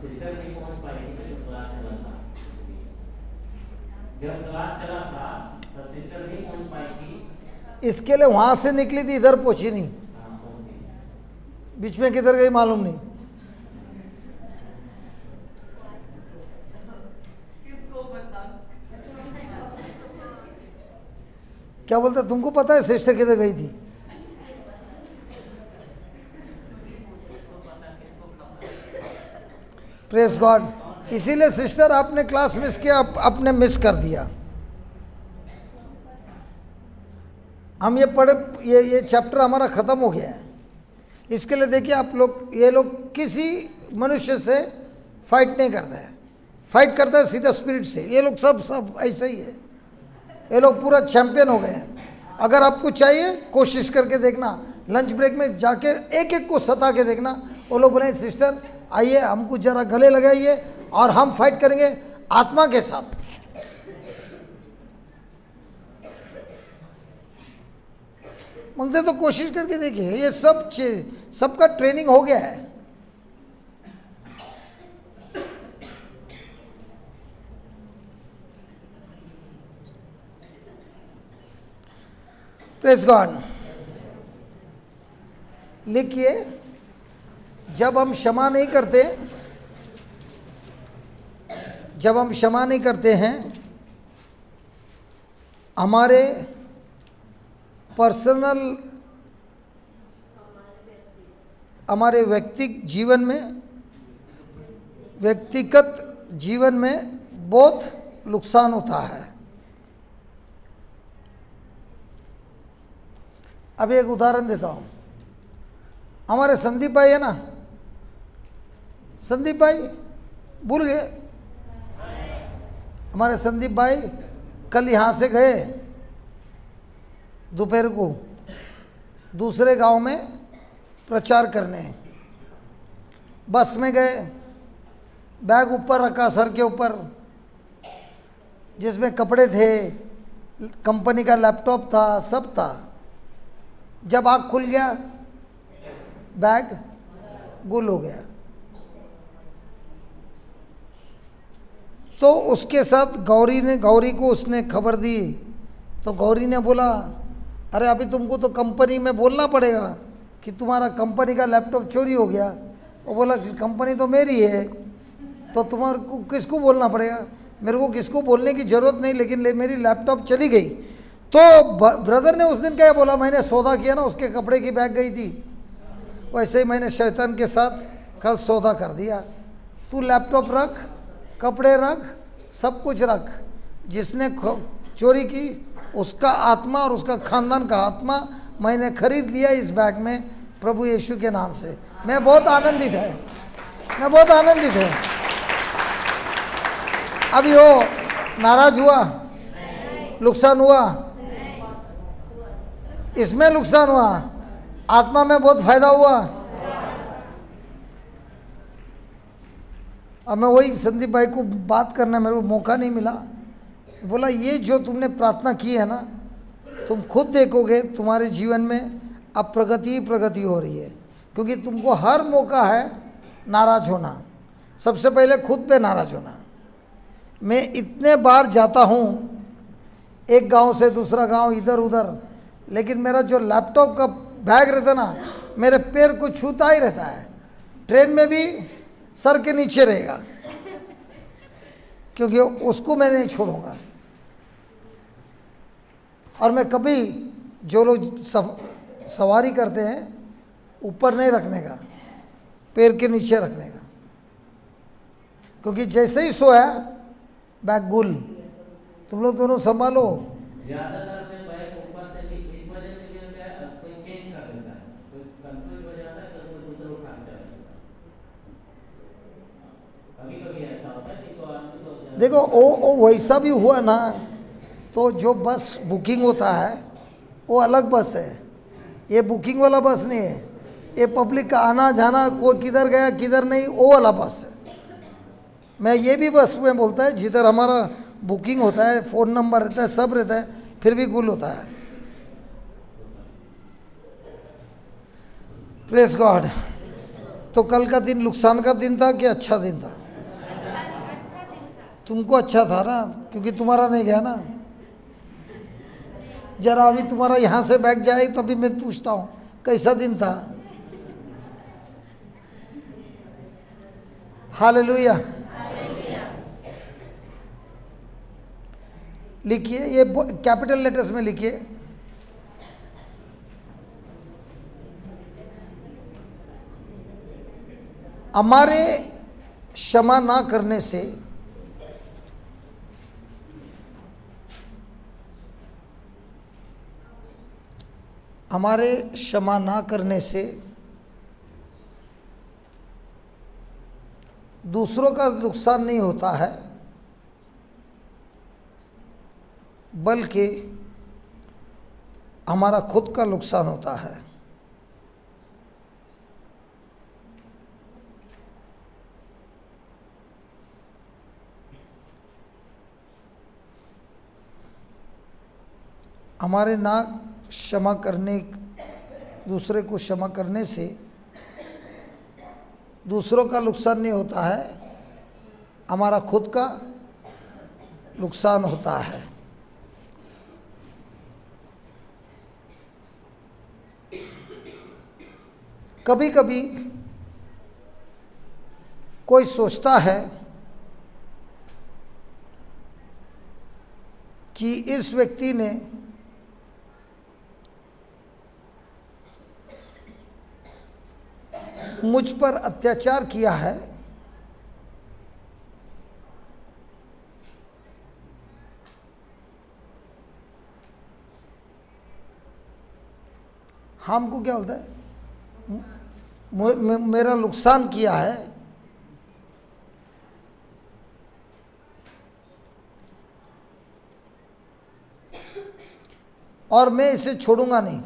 सिस्टर नहीं पहुंच पाई थी जब क्लास चला था। जब क्लास चला था तब सिस्टर नहीं पहुंच पाई थी। इसके लिए वहां से निकली थी, इधर पहुंची नहीं, बीच में किधर गई मालूम नहीं। क्या बोलते, तुमको पता है सिस्टर किधर गई थी? Press God. इसीलिए सिस्टर आपने क्लास मिस किया, आपने मिस कर दिया। हम ये पढ़ ये चैप्टर हमारा ख़त्म हो गया है। इसके लिए देखिए आप लोग, ये लोग किसी मनुष्य से फाइट नहीं करते हैं, फाइट करते हैं सीधा स्पिरिट से। ये लोग सब ऐसे ही है, ये लोग पूरा चैंपियन हो गए हैं। अगर आपको चाहिए कोशिश करके देखना, लंच ब्रेक में जाके एक एक को सता के देखना। वो लोग बोले सिस्टर आइए हमको जरा गले लगाइए और हम फाइट करेंगे आत्मा के साथ। बोलते तो कोशिश करके देखिए, ये सब सबका ट्रेनिंग हो गया है। Praise God. लिखिए, जब हम क्षमा नहीं करते हैं हमारे पर्सनल, हमारे व्यक्तिगत जीवन में बहुत नुकसान होता है। अभी एक उदाहरण देता हूँ। हमारे संदीप भाई है ना, संदीप भाई भूल गए? हमारे संदीप भाई कल यहाँ से गए दोपहर को दूसरे गांव में प्रचार करने। बस में गए, बैग ऊपर रखा सर के ऊपर, जिसमें कपड़े थे, कंपनी का लैपटॉप था, सब था। जब आँख खुल गया बैग गुल हो गया। तो उसके साथ गौरी को उसने खबर दी। तो गौरी ने बोला अरे अभी तुमको तो कंपनी में बोलना पड़ेगा कि तुम्हारा कंपनी का लैपटॉप चोरी हो गया। वो बोला कि कंपनी तो मेरी है, तो तुम्हारे को किसको बोलना पड़ेगा? मेरे को किसको बोलने की ज़रूरत नहीं, लेकिन मेरी लैपटॉप चली गई। तो ब्रदर ने उस दिन क्या बोला, मैंने सौदा किया ना, उसके कपड़े की बैग गई थी, वैसे ही मैंने शैतान के साथ कल सौदा कर दिया। तू लैपटॉप रख, कपड़े रख, सब कुछ रख। जिसने चोरी की उसका आत्मा और उसका खानदान का आत्मा मैंने खरीद लिया इस बैग में, प्रभु यीशु के नाम से। मैं बहुत आनंदित है, मैं बहुत आनंदित है। अभी वो नाराज हुआ, नुकसान हुआ, इसमें नुकसान हुआ, आत्मा में बहुत फायदा हुआ। अब मैं वही संदीप भाई को बात करना मेरे को मौका नहीं मिला। बोला ये जो तुमने प्रार्थना की है ना, तुम खुद देखोगे तुम्हारे जीवन में अब प्रगति ही प्रगति हो रही है, क्योंकि तुमको हर मौका है नाराज होना। सबसे पहले खुद पे नाराज होना। मैं इतने बार जाता हूँ, एक गांव से दूसरा गांव, इधर उधर, लेकिन मेरा जो लैपटॉप का बैग रहता ना, मेरे पैर को छूता ही रहता है। ट्रेन में भी सर के नीचे रहेगा, क्योंकि उसको मैं नहीं छोड़ूंगा। और मैं कभी, जो लोग सवारी करते हैं, ऊपर नहीं रखने का, पैर के नीचे रखने का, क्योंकि जैसे ही सोया बैग गुल। तुम लोग दोनों संभालो। ज्यादातर में बैग ऊपर से भी इस वजह से भी होता है, कोई चेंज कर देता है, कोई कंफ्यूज हो जाता है, तो कोई दूसरा उठा के चला जाता है। कभी कभी ऐसा होता है कि तो आदमी तो देखो वो वैसा भी हुआ ना, तो जो बस बुकिंग होता है वो अलग बस है, ये बुकिंग वाला बस नहीं है। ये पब्लिक का आना जाना, कोई किधर गया किधर नहीं, वो वाला बस है। मैं ये भी बस में बोलता है जिधर हमारा बुकिंग होता है, फ़ोन नंबर रहता है, सब रहता है, फिर भी गुल होता है। Press God. तो कल का दिन नुकसान का दिन था कि अच्छा दिन था? तुमको अच्छा था ना, क्योंकि तुम्हारा नहीं गया ना। जरा अभी तुम्हारा यहाँ से बैग जाए तभी मैं पूछता हूँ कैसा दिन था। हालेलुया। लिखिए, ये कैपिटल लेटर्स में लिखिए। हमारे क्षमा ना करने से दूसरों का नुकसान नहीं होता है, बल्कि हमारा खुद का नुकसान होता है। हमारे ना क्षमा करने, दूसरे को क्षमा करने से दूसरों का नुकसान नहीं होता है, हमारा खुद का नुकसान होता है। कभी कभी कोई सोचता है कि इस व्यक्ति ने मुझ पर अत्याचार किया है, हमको क्या होता है, मेरा नुकसान किया है, और मैं इसे छोड़ूंगा नहीं।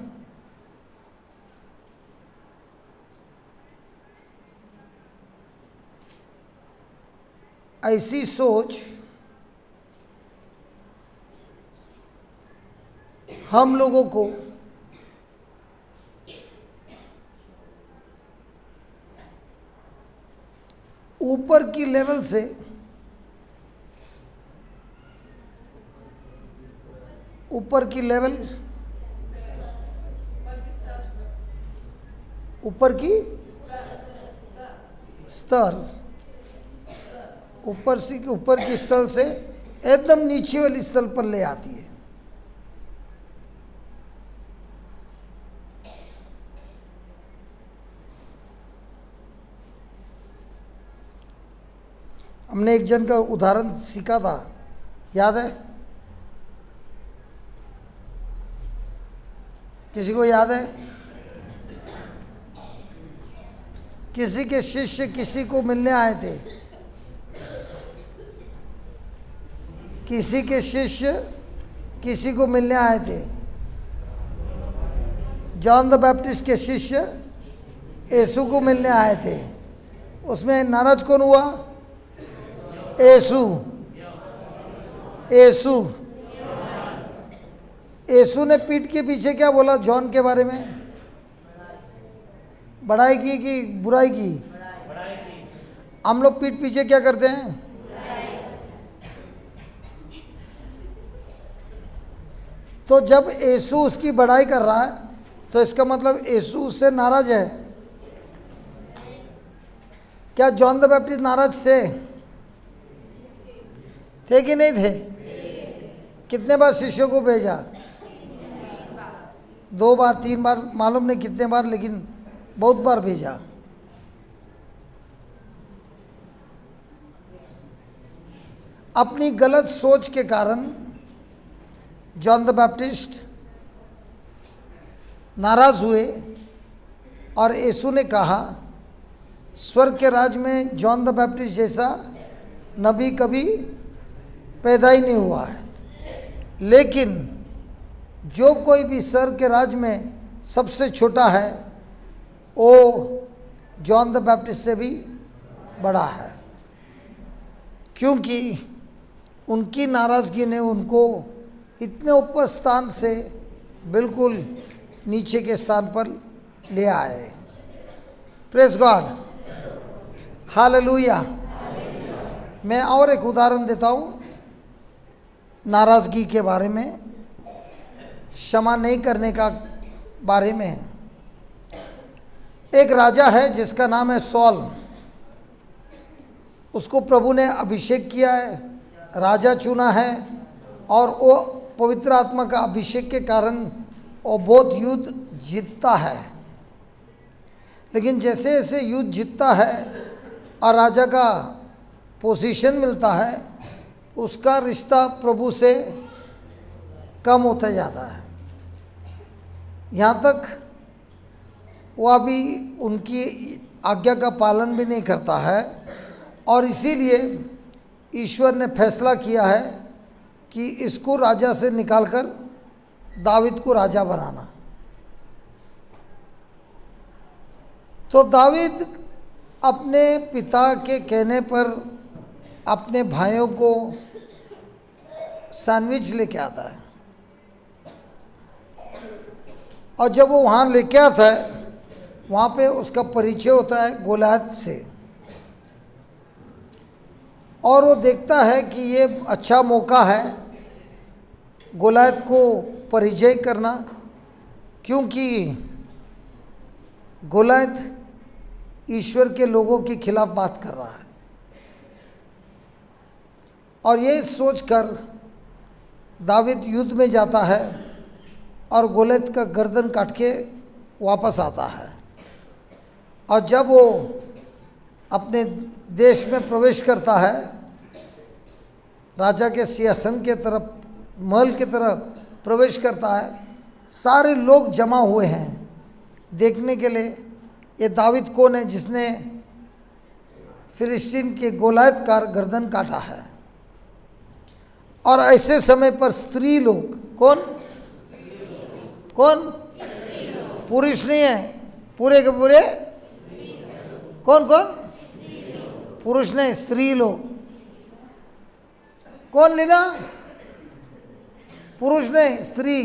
ऐसी सोच हम लोगों को ऊपर की लेवल से ऊपर की स्तर ऊपर की स्तर से एकदम नीचे वाली स्तर पर ले आती है। हमने एक जन का उदाहरण सीखा था, याद है? किसी को याद है? किसी के शिष्य किसी को मिलने आए थे, किसी के शिष्य किसी को मिलने आए थे। जॉन द बैप्टिस्ट के शिष्य यीशु को मिलने आए थे। उसमें नाराज कौन हुआ? यीशु ने पीठ के पीछे क्या बोला जॉन के बारे में? बड़ाई की कि बुराई की? हम लोग पीठ पीछे क्या करते हैं? तो जब यीशु उसकी बड़ाई कर रहा है तो इसका मतलब यीशु उससे नाराज है। क्या जॉन द बैप्टिस्ट नाराज थे कि नहीं थे? कितने बार शिष्यों को भेजा? 2 बार 3 बार, मालूम नहीं कितने बार, लेकिन बहुत बार भेजा। अपनी गलत सोच के कारण जॉन द बैप्टिस्ट नाराज हुए और यीशु ने कहा स्वर्ग के राज में जॉन द बैप्टिस्ट जैसा नबी कभी पैदा ही नहीं हुआ है, लेकिन जो कोई भी स्वर्ग के राज में सबसे छोटा है वो जॉन द बैप्टिस्ट से भी बड़ा है, क्योंकि उनकी नाराज़गी ने उनको इतने ऊपर स्थान से बिल्कुल नीचे के स्थान पर ले आए। Praise God, hallelujah. मैं और एक उदाहरण देता हूँ नाराज़गी के बारे में, क्षमा नहीं करने का बारे में। एक राजा है जिसका नाम है सॉल। उसको प्रभु ने अभिषेक किया है, राजा चुना है, और वो पवित्र आत्मा का अभिषेक के कारण वो बहुत युद्ध जीतता है। लेकिन जैसे जैसे युद्ध जीतता है और राजा का पोजीशन मिलता है, उसका रिश्ता प्रभु से कम होता जाता है, यहाँ तक वो अभी उनकी आज्ञा का पालन भी नहीं करता है। और इसीलिए ईश्वर ने फैसला किया है कि इसको राजा से निकालकर दावीद को राजा बनाना। तो दावीद अपने पिता के कहने पर अपने भाइयों को सैंडविच लेके आता है, और जब वो वहाँ लेके आता है वहाँ पे उसका परिचय होता है गोलियत से, और वो देखता है कि ये अच्छा मौका है गोलियत को परिचय करना, क्योंकि गोलियत ईश्वर के लोगों के खिलाफ बात कर रहा है। और ये सोचकर दावीद युद्ध में जाता है और गोलियत का गर्दन काट के वापस आता है। और जब वो अपने देश में प्रवेश करता है, राजा के सिंहासन के तरफ, महल की तरफ प्रवेश करता है, सारे लोग जमा हुए हैं देखने के लिए ये दावीद कौन है जिसने फिलिस्तीन के गोलियत का गर्दन काटा है। और ऐसे समय पर स्त्री लोग, कौन पुरुष नहीं है, पूरे के पूरे कौन पुरुष नहीं, स्त्री लोग। कौन लेना? पुरुष नहीं, स्त्री।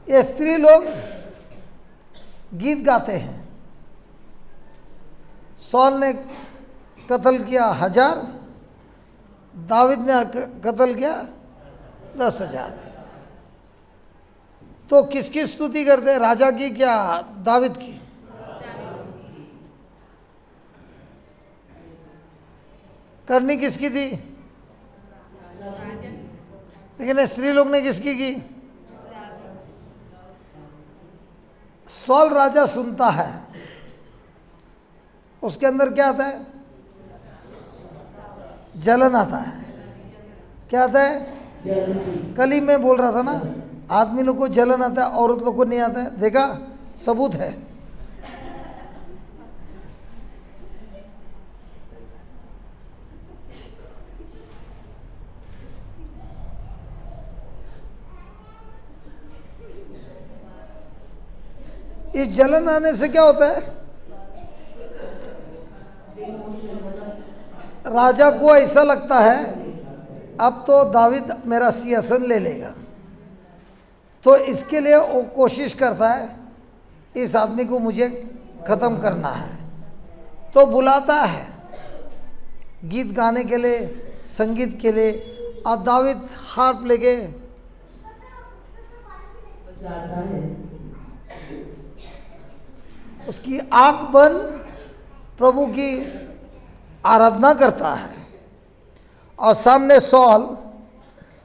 ये स्त्री लोग गीत गाते हैं। सॉल ने कत्ल किया 1000, दावीद ने कत्ल किया 10,000। तो किसकी स्तुति करते हैं? राजा की क्या दावीद की? करनी किसकी थी? लेकिन स्त्री लोग ने किसकी की? सॉल राजा सुनता है, उसके अंदर क्या आता है? जलन आता है। क्या आता है? कल ही मैं बोल रहा था ना, आदमी लोग को जलन आता है, औरत लोग को नहीं आता है। देखा, सबूत है। इस जलन आने से क्या होता है? राजा को ऐसा लगता है अब तो दावीद मेरा सिंहासन ले लेगा, तो इसके लिए वो कोशिश करता है इस आदमी को मुझे ख़त्म करना है। तो बुलाता है गीत गाने के लिए, संगीत के लिए, और दाविद हार्प लेके जाता है। उसकी आंख बंद प्रभु की आराधना करता है और सामने सॉल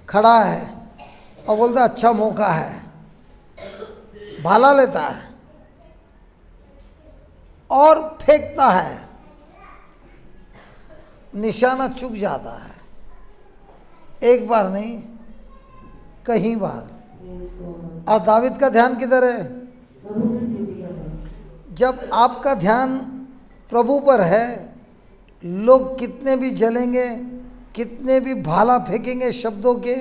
खड़ा है और बोलता अच्छा मौका है, भाला लेता है और फेंकता है, निशाना चूक जाता है। एक बार नहीं, कई बार। और दाविद का ध्यान किधर है? प्रभु की स्तुति करना। जब आपका ध्यान प्रभु पर है, लोग कितने भी जलेंगे, कितने भी भाला फेंकेंगे शब्दों के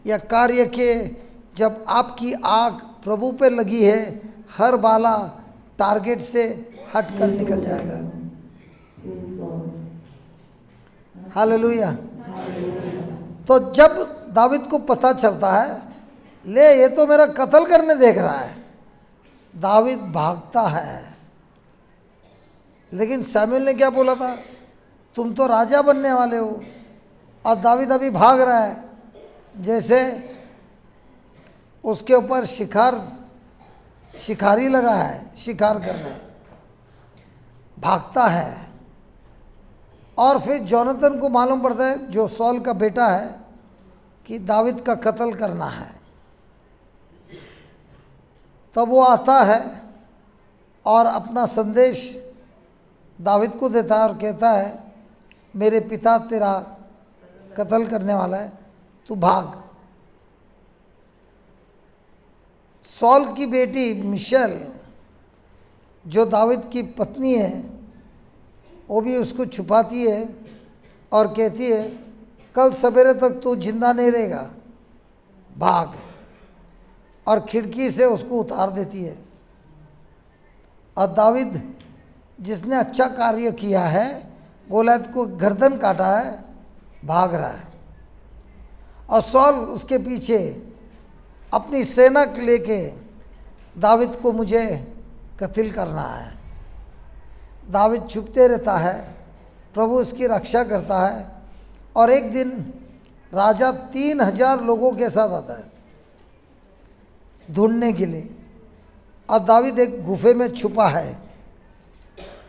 या कार्य के, जब आपकी आँख प्रभु पे लगी है, हर भाला टारगेट से हट कर निकल जाएगा। हालेलुया। तो जब दाविद को पता चलता है, ले ये तो मेरा कत्ल करने देख रहा है, दाविद भागता है। लेकिन शमूएल ने क्या बोला था? तुम तो राजा बनने वाले हो, और दाविद अभी भाग रहा है, जैसे उसके ऊपर शिकारी लगा है, शिकार करने भागता है। और फिर जोनाथन को मालूम पड़ता है, जो सॉल का बेटा है, कि दाविद का कत्ल करना है। तब वो आता है और अपना संदेश दाविद को देता है और कहता है, मेरे पिता तेरा कत्ल करने वाला है, तू भाग। सॉल की बेटी मिशेल, जो दाविद की पत्नी है, वो भी उसको छुपाती है और कहती है, कल सवेरे तक तू जिंदा नहीं रहेगा, भाग। और खिड़की से उसको उतार देती है। और दाविद, जिसने अच्छा कार्य किया है, गोलियत को गर्दन काटा है, भाग रहा है। और सॉल उसके पीछे अपनी सेना लेके, दाविद को मुझे कत्ल करना है। दाविद छुपते रहता है, प्रभु उसकी रक्षा करता है। और एक दिन राजा 3000 लोगों के साथ आता है ढूंढने के लिए, और दाविद एक गुफे में छुपा है।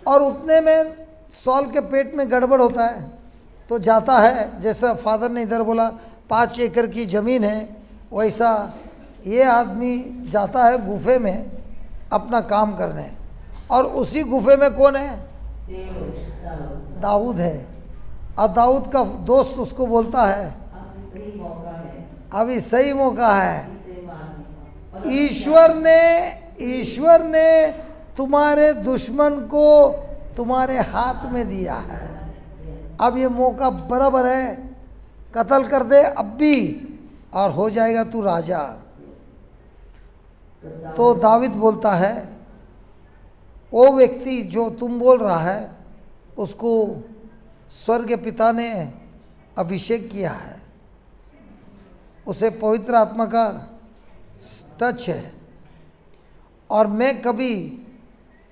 और उतने में सॉल के पेट में गड़बड़ होता है, तो जाता है, जैसा फादर ने इधर बोला 5 एकड़ की ज़मीन है, वैसा ये आदमी जाता है गुफे में अपना काम करने। और उसी गुफे में कौन है? दाऊद है। और दाऊद का दोस्त उसको बोलता है, अभी सही मौका है, ईश्वर ने तुम्हारे दुश्मन को तुम्हारे हाथ में दिया है, अब ये मौका बराबर है, कत्ल कर दे अब भी, और हो जाएगा तू राजा। तो दाविद बोलता है, वो व्यक्ति जो तुम बोल रहा है, उसको स्वर्ग के पिता ने अभिषेक किया है, उसे पवित्र आत्मा का टच है, और मैं कभी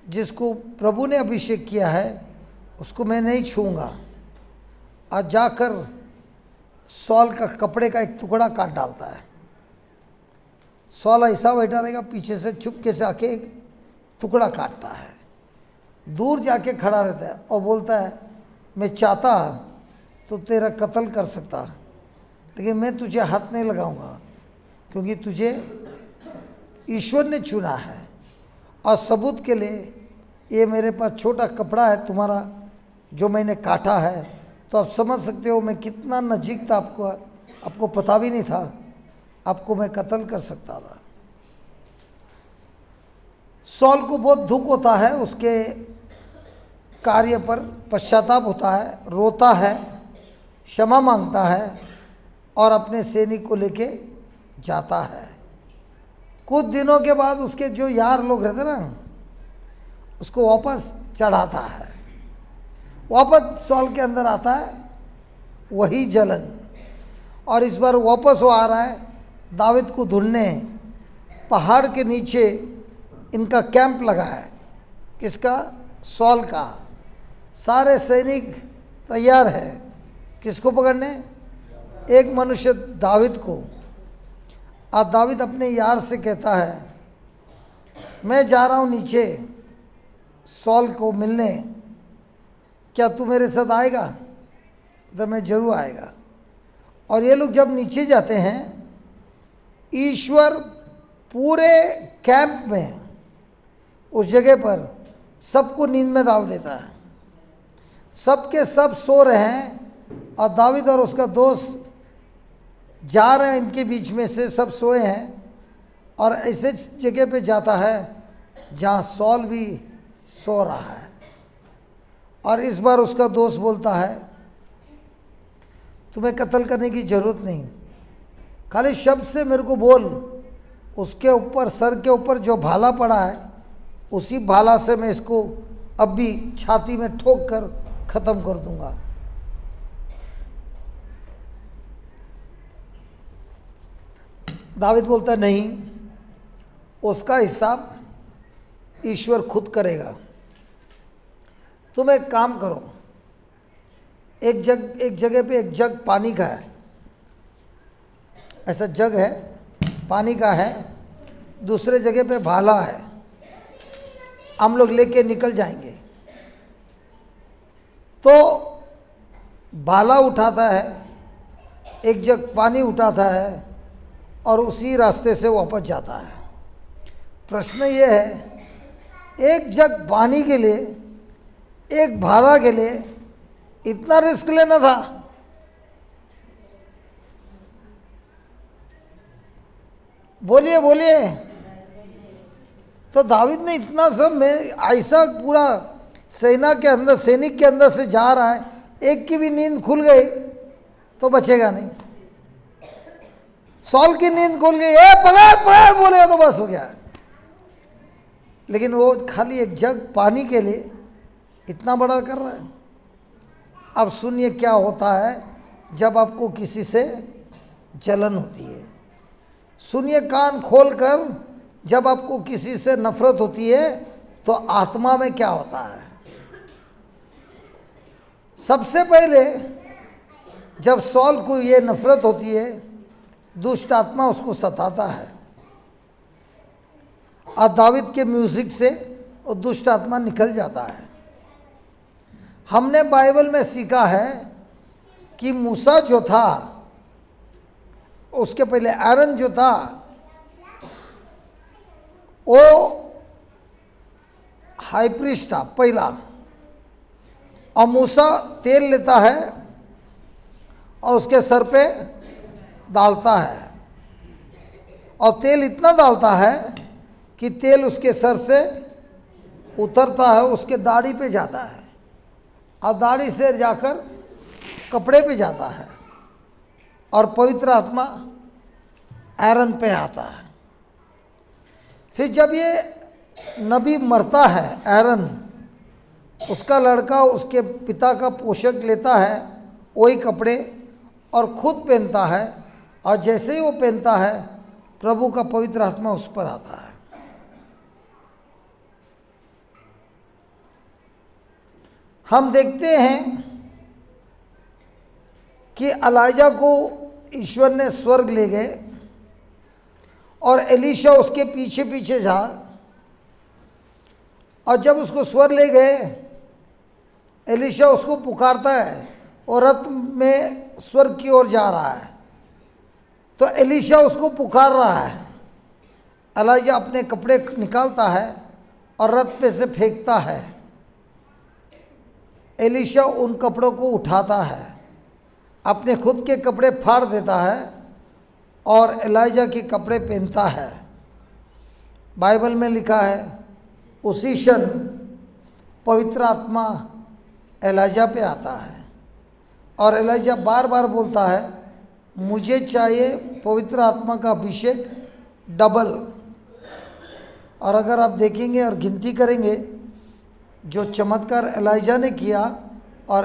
जिसको प्रभु ने अभिषेक किया है उसको मैं नहीं छूऊंगा। और जाकर सॉल का कपड़े का एक टुकड़ा काट डालता है। सॉल ऐसा बैठा रहेगा, पीछे से चुपके से आके एक टुकड़ा काटता है, दूर जाके खड़ा रहता है और बोलता है, मैं चाहता तो तेरा कत्ल कर सकता, लेकिन मैं तुझे हाथ नहीं लगाऊंगा, क्योंकि तुझे ईश्वर ने चुना है। और सबूत के लिए ये मेरे पास छोटा कपड़ा है तुम्हारा, जो मैंने काटा है, तो आप समझ सकते हो मैं कितना नज़दीक था, आपको पता भी नहीं था, आपको मैं कत्ल कर सकता था। सॉल को बहुत दुख होता है, उसके कार्य पर पश्चाताप होता है, रोता है, क्षमा मांगता है और अपने सैनिक को लेके जाता है। कुछ दिनों के बाद उसके जो यार लोग रहते ना, उसको वापस चढ़ाता है, वापस सॉल के अंदर आता है, वही जलन। और इस बार वापस वो आ रहा है दाविद को ढूंढने। पहाड़ के नीचे इनका कैंप लगा है, किसका? सॉल का। सारे सैनिक तैयार है, किसको पकड़ने? एक मनुष्य दाविद को, और दाविद अपने यार से कहता है, मैं जा रहा हूँ नीचे सॉल को मिलने, क्या तू मेरे साथ आएगा? तो मैं जरूर आएगा। और ये लोग जब नीचे जाते हैं, ईश्वर पूरे कैंप में, उस जगह पर सबको नींद में डाल देता है। सबके सब सो रहे हैं और दाविद और उसका दोस्त जा रहे हैं, इनके बीच में से सब सोए हैं, और ऐसे जगह पे जाता है जहाँ सॉल भी सो रहा है। और इस बार उसका दोस्त बोलता है, तुम्हें कत्ल करने की ज़रूरत नहीं, खाली शब्द से मेरे को बोल, उसके ऊपर, सर के ऊपर जो भाला पड़ा है, उसी भाला से मैं इसको अब भी छाती में ठोक कर ख़त्म कर दूंगा। दाविद बोलता है, नहीं, उसका हिसाब ईश्वर खुद करेगा। तुम एक काम करो, एक जगह पे एक जग पानी का है, ऐसा जग है पानी का है, दूसरे जगह पे भाला है, हम लोग लेके निकल जाएंगे। तो भाला उठाता है, एक जग पानी उठाता है और उसी रास्ते से वापस जाता है। प्रश्न ये है, एक जग पानी के लिए, एक भाला के लिए इतना रिस्क लेना था? बोलिए बोलिए। तो दाविद ने इतना सब में ऐसा पूरा सेना के अंदर, सैनिक के अंदर से जा रहा है, एक की भी नींद खुल गई तो बचेगा नहीं। सॉल की नींद खुल गई, ए पकड़ पकड़ बोले तो बस हो गया। लेकिन वो खाली एक जग पानी के लिए इतना बड़ा कर रहा है। अब सुनिए क्या होता है जब आपको किसी से जलन होती है। सुनिए कान खोलकर, जब आपको किसी से नफरत होती है तो आत्मा में क्या होता है। सबसे पहले जब सॉल को ये नफरत होती है, दुष्ट आत्मा उसको सताता है, और दाविद के म्यूजिक से वो दुष्ट आत्मा निकल जाता है। हमने बाइबल में सीखा है कि मूसा जो था, उसके पहले आयरन जो था, वो हाई प्रीस्ट था पहला, और मूसा तेल लेता है और उसके सर पे डालता है, और तेल इतना डालता है कि तेल उसके सर से उतरता है, उसके दाढ़ी पे जाता है, और दाढ़ी से जाकर कपड़े पे जाता है, और पवित्र आत्मा आयरन पे आता है। फिर जब ये नबी मरता है, आयरन, उसका लड़का उसके पिता का पोशाक लेता है, वही कपड़े, और खुद पहनता है, और जैसे ही वो पहनता है प्रभु का पवित्र आत्मा उस पर आता है। हम देखते हैं कि एलीजा को ईश्वर ने स्वर्ग ले गए, और एलीशा उसके पीछे पीछे जा, और जब उसको स्वर्ग ले गए, एलीशा उसको पुकारता है और रथ में स्वर्ग की ओर जा रहा है, तो एलीशा उसको पुकार रहा है। एलीजा अपने कपड़े निकालता है और रथ पे से फेंकता है। एलीशा उन कपड़ों को उठाता है, अपने खुद के कपड़े फाड़ देता है और एलीजा के कपड़े पहनता है। बाइबल में लिखा है, उसी क्षण पवित्र आत्मा एलीजा पे आता है, और एलीजा बार बार बोलता है, मुझे चाहिए पवित्र आत्मा का अभिषेक डबल। और अगर आप देखेंगे और गिनती करेंगे, जो चमत्कार एलीजा ने किया और